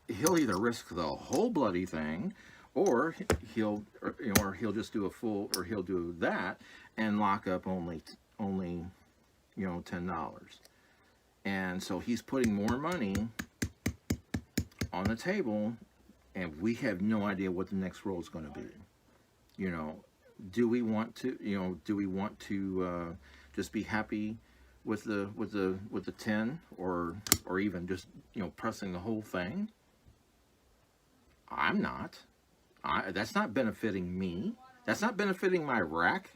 he'll either risk the whole bloody thing, or he'll just do a full, or he'll do that and lock up only $10. And so he's putting more money on the table, and we have no idea what the next roll is going to be. Do we want to just be happy with the 10, or even just pressing the whole thing? I'm not. That's not benefiting me. That's not benefiting my rack.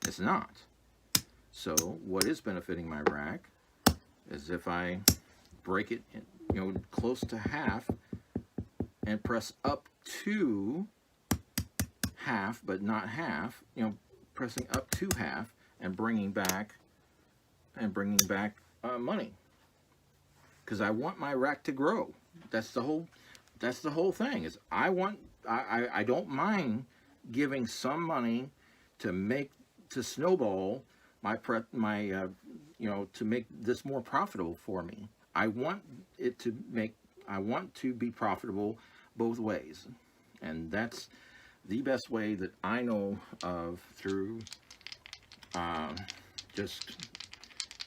It's not. So what is benefiting my rack is if I break it close to half and press up to half, but not half, pressing up to half and bringing back money, because I want my rack to grow. That's the whole thing. Is I don't mind giving some money to snowball to make this more profitable for me. I want to be profitable both ways, and that's the best way that I know of, through just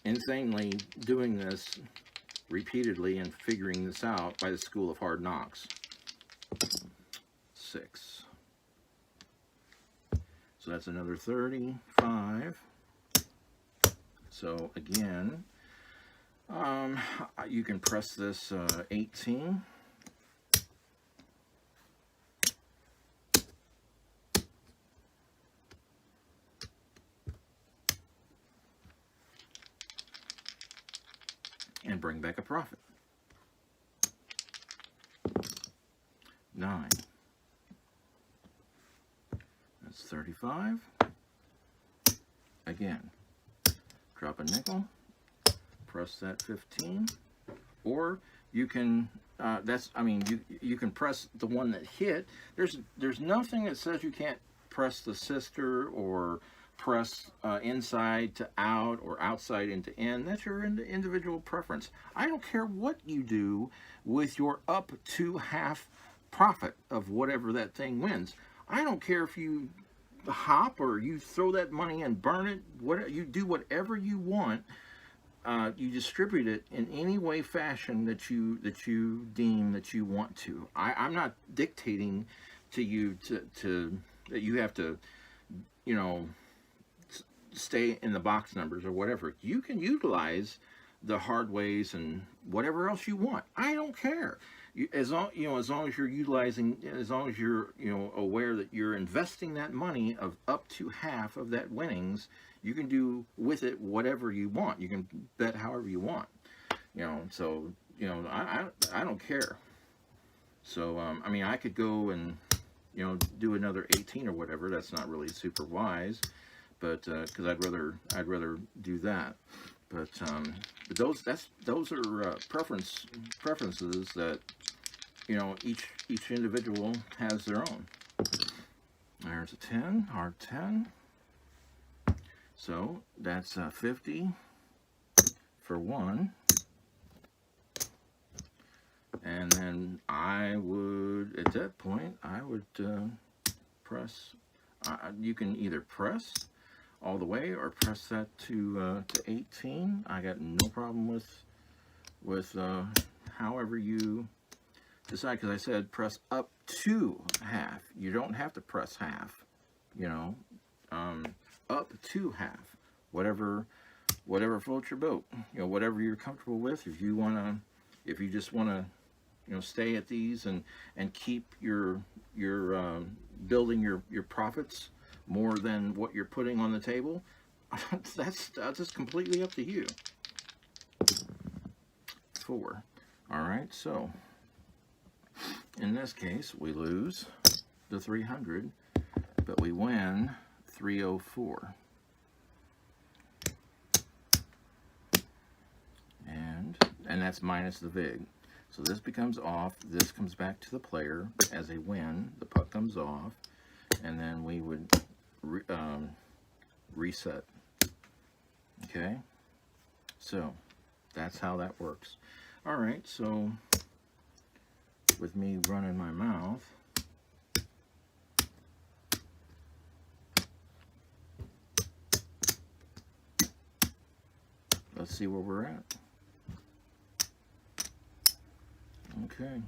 insanely doing this repeatedly and figuring this out by the School of Hard Knocks. 6. So that's another 35. So again, you can press this 18. bring back a profit. 9. That's 35. Again, drop a nickel, press that 15, or you can, you can press the one that hit. There's nothing that says you can't press the sister or press inside to out or outside into in. That's your individual preference. I don't care what you do with your up to half profit of whatever that thing wins. I don't care if you hop or you throw that money and burn it. You do whatever you want. You distribute it in any way, fashion that you deem that you want to. I'm not dictating to you to that you have to, you know, stay in the box numbers or whatever. You can utilize the hard ways and whatever else you want. I don't care. As long as you're utilizing, as long as you're aware that you're investing that money of up to half of that winnings, you can do with it whatever you want. You can bet however you want. So I don't care. So I mean, I could go and do another 18 or whatever. That's not really super wise, but because I'd rather do that. But those are preferences that each individual has their own. There's a 10, hard 10. So that's 50 for 1. And then I would, at that point, I would press. You can either press all the way or press that to 18. I got no problem with however you decide, because I said press up to half. You don't have to press half, up to half, whatever floats your boat, whatever you're comfortable with. If you just want to stay at these and keep your building your profits more than what you're putting on the table, that's just completely up to you. 4. All right, so in this case we lose the 300, but we win 304. And that's minus the vig. So this becomes off. This comes back to the player as a win. The puck comes off, and then we would reset. Okay, so that's how that works. All right, so with me running my mouth, let's see where we're at. Okay.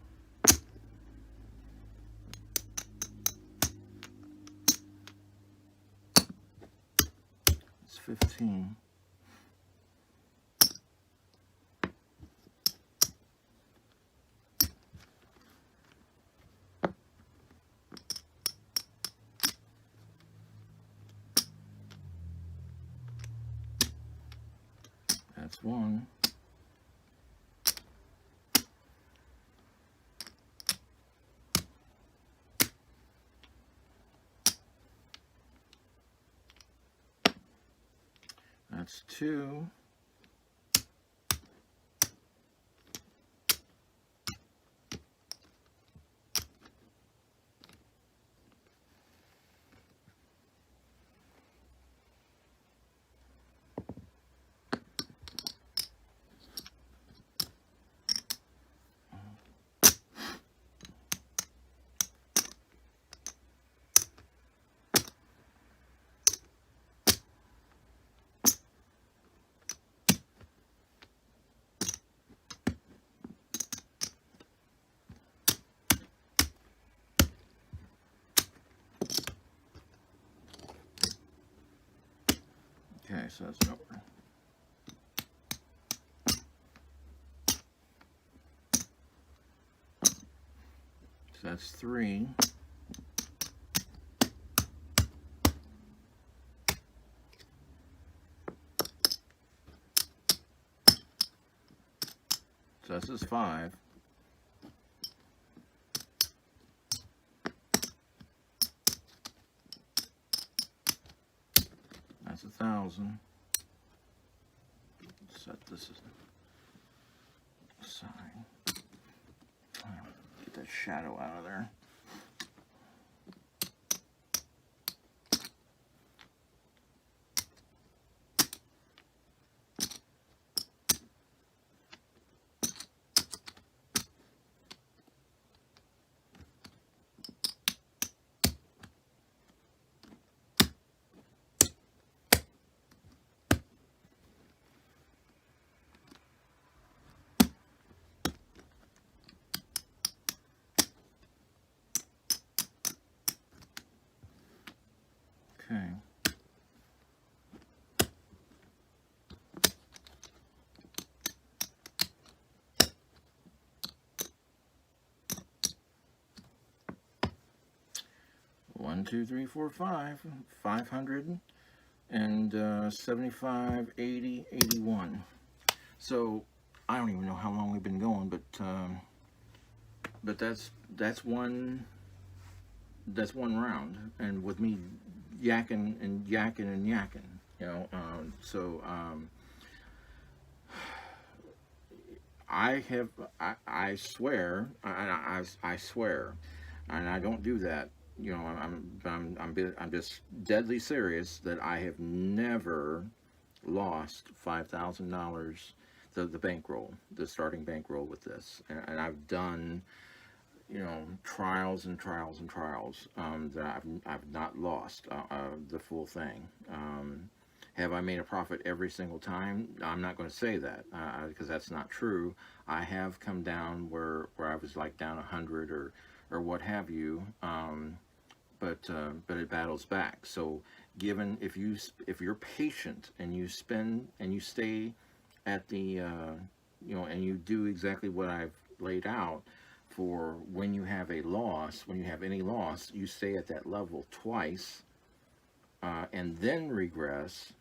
It's 15. That's 1. That's 2. Okay, so that's over. So that's 3. So this is 5. That's 1,000. Set this aside. Get that shadow out of there. Okay. One, two, three, four, 500 and 75, 80, 81. So I don't even know how long we've been going, but that's one round, and with me yakking and yakking and yakking, you know. I swear, I swear, and I don't do that. You know, I'm just deadly serious that I have never lost $5,000, the bankroll, the starting bankroll with this, and I've done, you know, trials and trials and trials that I've not lost the full thing. Have I made a profit every single time? I'm not going to say that because that's not true. I have come down where I was like down 100 or what have you, but it battles back. So given if you're patient and you spend and you stay at the you know, and you do exactly what I've laid out, for when you have a loss, when you have any loss, you stay at that level twice and then regress,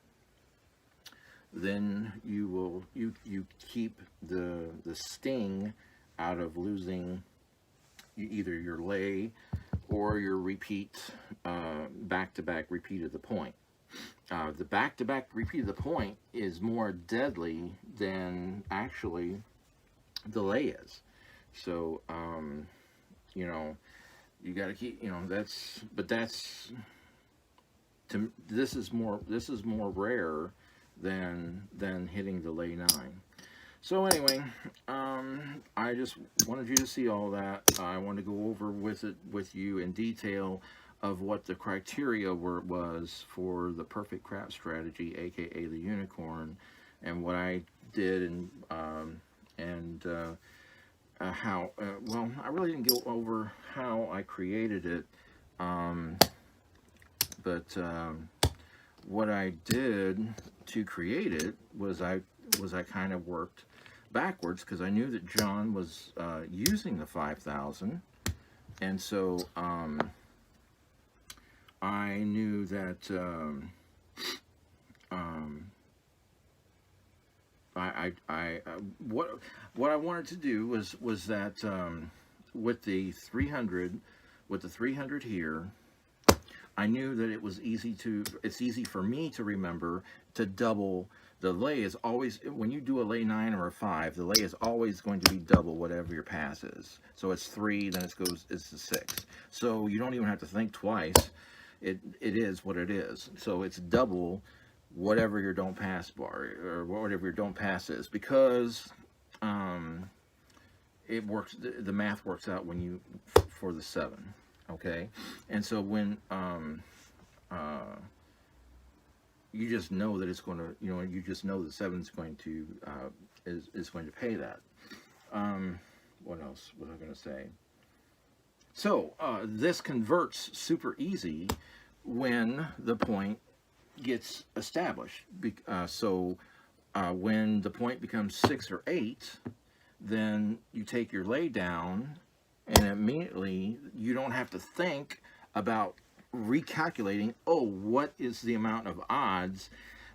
then you keep the sting out of losing either your lay or your repeat, back-to-back repeat of the point. The back-to-back repeat of the point is more deadly than actually the lay is. So, you know, you got to keep, you know, this is more rare than hitting the lay 9. So anyway, I just wanted you to see all that. I wanted to go over with you in detail of what the criteria was for the perfect craps strategy, aka the unicorn, and what I did, and how, well, I really didn't go over how I created it, but what I did to create it was I kind of worked backwards, because I knew that John was using the 5,000, and so I knew that what I wanted to do was that with the 300 here, I knew that it's easy for me to remember to double. The lay is always, when you do a lay 9 or a 5, the lay is always going to be double whatever your pass is. So it's 3, then it's a 6. So you don't even have to think twice. It is what it is. So it's double whatever your don't pass bar, or whatever your don't pass is, because it works. The math works out when you for the 7. Okay, and so when you just know that it's going to, you know, you just know the 7's going to is going to pay that. What else was I going to say? So this converts super easy when the point gets established. So when the point becomes 6 or 8, then you take your lay down, and immediately you don't have to think about recalculating, oh, what is the amount of odds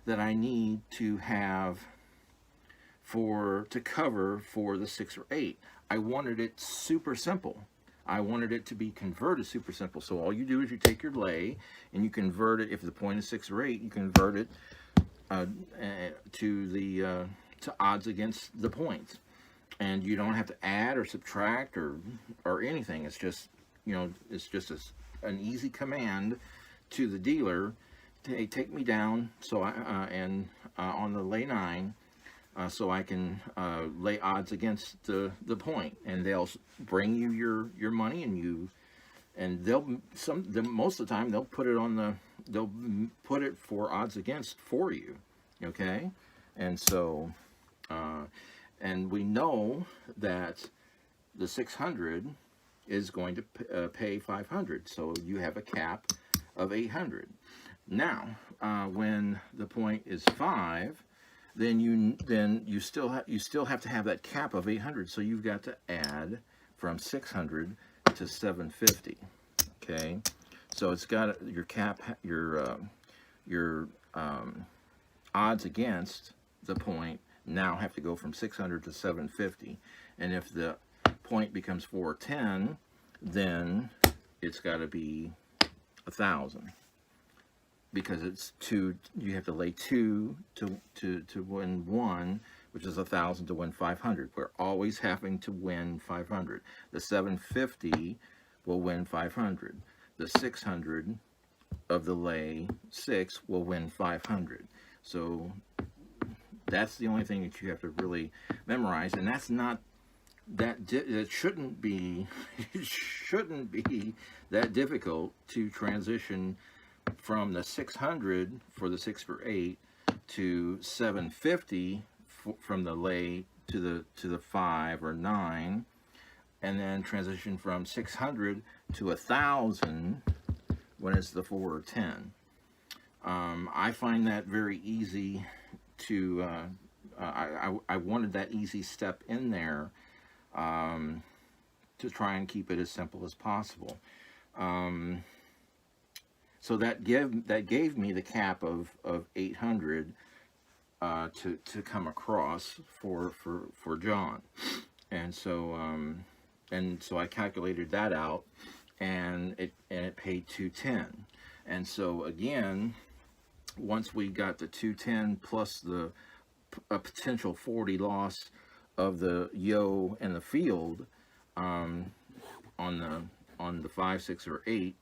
that I need to have to cover for the 6 or 8. I wanted it super simple. I wanted it to be converted super simple. So all you do is you take your lay and you convert it. If the point is 6 or 8, you convert it to odds against the points, and you don't have to add or subtract or anything. It's just, you know, it's just an easy command to the dealer. Hey, take me down so on the lay 9. So I can lay odds against the point, and they'll bring you your money, and most of the time they'll put it for odds against for you, okay? And so and we know that the 600 is going to pay 500, so you have a cap of 800. Now when the point is 5, then you still have to have that cap of 800. So you've got to add from 600 to 750. Okay, so it's got your cap, your odds against the point now have to go from 600 to 750. And if the point becomes 410, then it's got to be 1,000. Because it's 2, you have to lay 2 to win 1, which is 1,000 to win 500. We're always having to win 500. The 750 will win 500. The 600 of the lay 6 will win 500. So that's the only thing that you have to really memorize, and that's not it shouldn't be that difficult to transition from the 600 for the 6 for 8 to 750 from the lay to the 5 or 9, and then transition from 600 to 1,000 when it's the 4 or 10. I find that very easy to I wanted that easy step in there to try and keep it as simple as possible. So that gave me the cap of 800 to come across for John, and so I calculated that out, and it paid 210. And so again, once we got the 210 plus a potential 40 loss of the yo and the field on the 5, 6, or 8.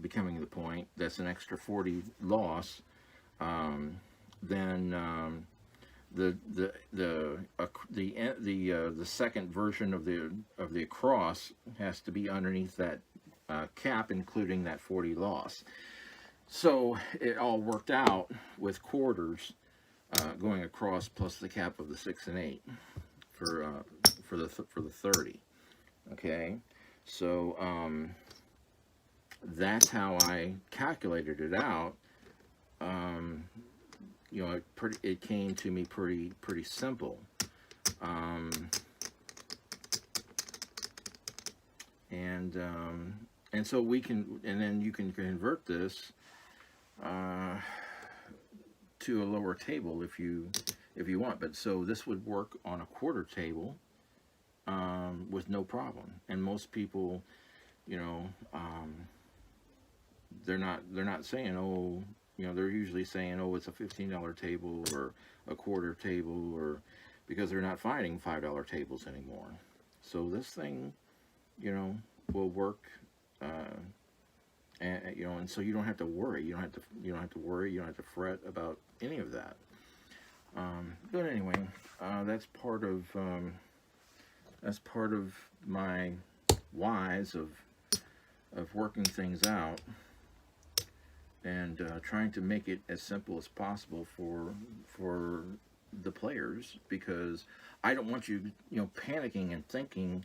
Becoming the point, that's an extra 40 loss. Then the second version of the across has to be underneath that cap, including that 40 loss. So it all worked out with quarters going across plus the cap of the 6 and 8 for the 30. Okay, so that's how I calculated it out. You know, it came to me pretty simple. And so then you can convert this to a lower table if you want. But so this would work on a quarter table with no problem. And most people, you know, they're not saying, oh, you know, they're usually saying, oh, it's a $15 table or a quarter table, or because they're not finding $5 tables anymore. So this thing, you know, will work, and you know, and so you don't have to worry. You don't have to worry. You don't have to fret about any of that. But anyway, that's part of my whys of working things out, and trying to make it as simple as possible for the players, because I don't want you, you know, panicking and thinking,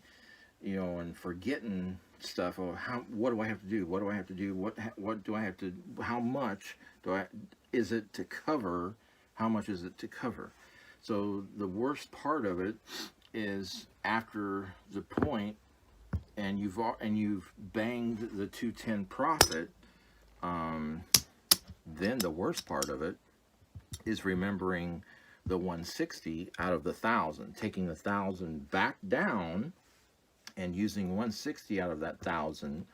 you know, and forgetting stuff. Oh, what do I have to do? What do I have to do? What do I have to? How much is it to cover? How much is it to cover? So the worst part of it is after the point, and you've banged the 210 profit. Then the worst part of it is remembering the 160 out of the 1,000, taking the 1,000 back down and using 160 out of that 1,000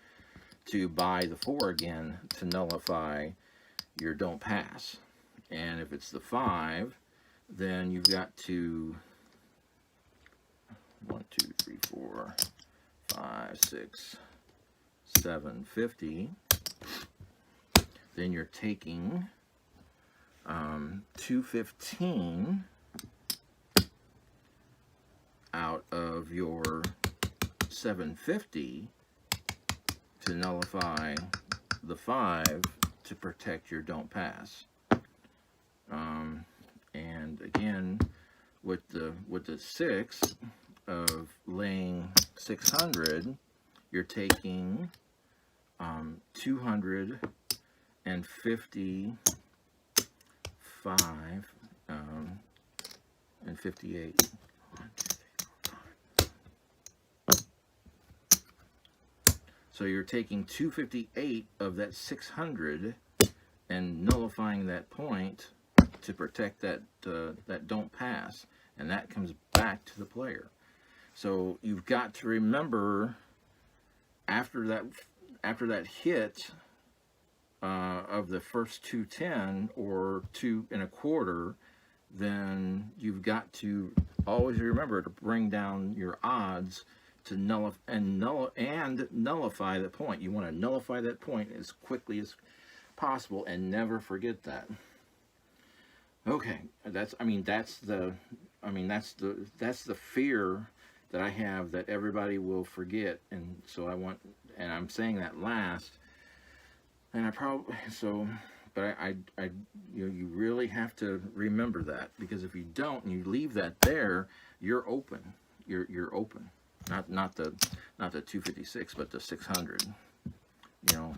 to buy the 4 again to nullify your don't pass. And if it's the 5, then you've got to 1, 2, 3, 4, 5, 6, 7, 50. Then you're taking 215 out of your 750 to nullify the 5 to protect your don't pass. And again, with the 6 of laying 600, you're taking 255 and 58. 1, 2, 3, 4, 5. So you're taking 258 of that 600 and nullifying that point to protect that that don't pass, and that comes back to the player. So you've got to remember, after that hit of the first 210 or 2 1/4, then you've got to always remember to bring down your odds to nullify the point. You want to nullify that point as quickly as possible, and never forget that. Okay, that's the fear that I have, that everybody will forget, and so I'm saying that last, and you really have to remember that, because if you don't and you leave that there, you're open. You're open. Not the 256, but the 600. You know,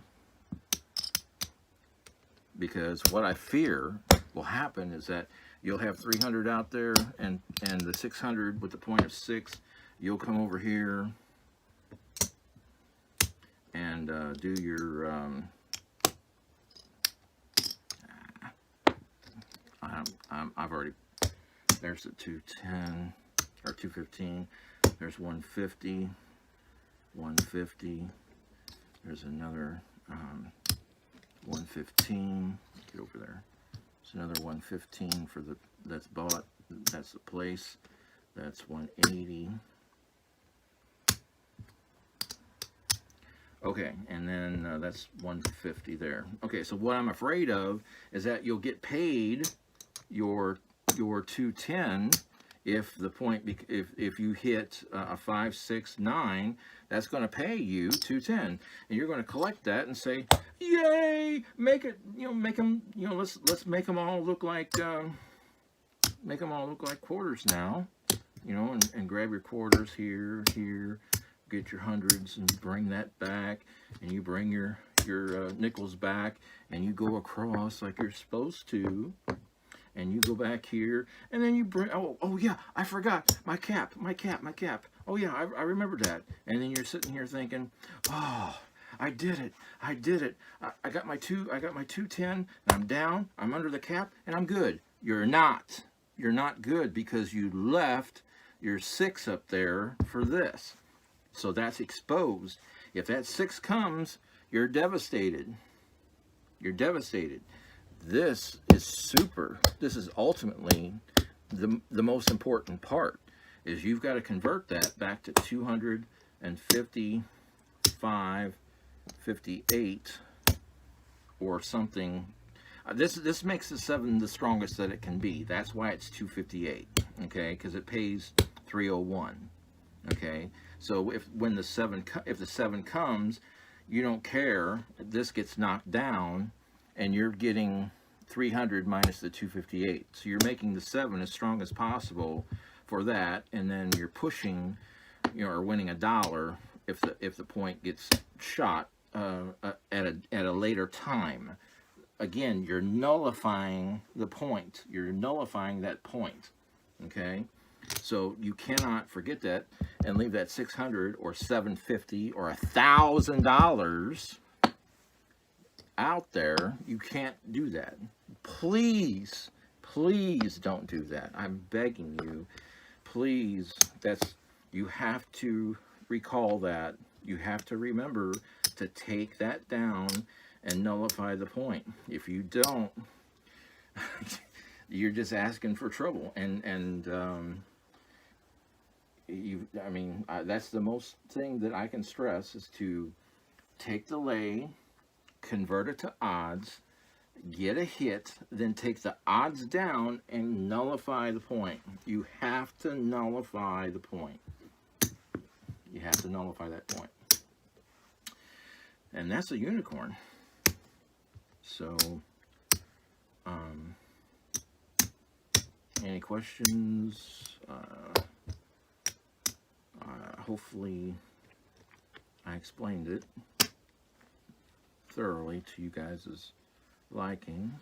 because what I fear will happen is that you'll have 300 out there, and the 600 with the point of 6, you'll come over here and do your I've already, there's the 210 or 215, there's 150, there's another 115, get over there, there's another 115 for the, that's bought, that's the place, that's 180. Okay, and then that's 150 there. Okay, so what I'm afraid of is that you'll get paid your 210 if the point, if you hit a 5, 6, 9, that's going to pay you 210, and you're going to collect that and say, yay, make it, make them, let's make them all look like quarters now, and grab your quarters here, get your hundreds and bring that back, and you bring your nickels back, and you go across like you're supposed to, and you go back here, and then you bring, oh yeah, I forgot my cap. Oh yeah, I remember that. And then you're sitting here thinking, oh, I did it. I got my 210, and I'm down, I'm under the cap, and I'm good. You're not good, because you left your 6 up there for this. So that's exposed. If that 6 comes, you're devastated. You're devastated. This is super. This is ultimately the most important part, is you've got to convert that back to 255, 58, or something. This makes the 7 the strongest that it can be. That's why it's 258. Okay, because it pays 301. Okay, so if the 7 comes, you don't care. This gets knocked down, and you're getting 300 minus the 258. So you're making the 7 as strong as possible for that, and then you're pushing, or winning $1 if the point gets shot at a later time. Again, you're nullifying the point. You're nullifying that point. Okay, so you cannot forget that and leave that 600 or 750 or $1,000 out there. You can't do that. Please Please don't do that. I'm begging you. Please, you have to recall that. You have to remember to take that down and nullify the point. If you don't, you're just asking for trouble. That's the most thing that I can stress, is to take the lay, convert it to odds, get a hit, then take the odds down and nullify the point. You have to nullify the point. You have to nullify that point. And that's a unicorn. So, any questions? Hopefully I explained it thoroughly to you guys' liking.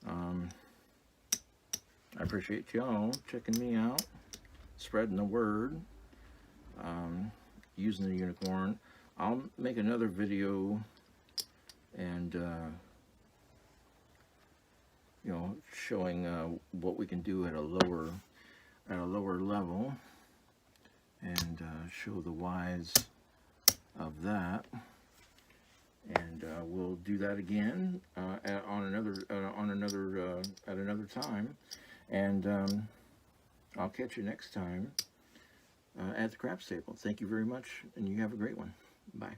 I appreciate y'all checking me out, spreading the word, using the unicorn. I'll make another video and showing what we can do at a lower level, and show the whys of that. And we'll do that again at another time. And I'll catch you next time at the craps table. Thank you very much, and you have a great one. Bye.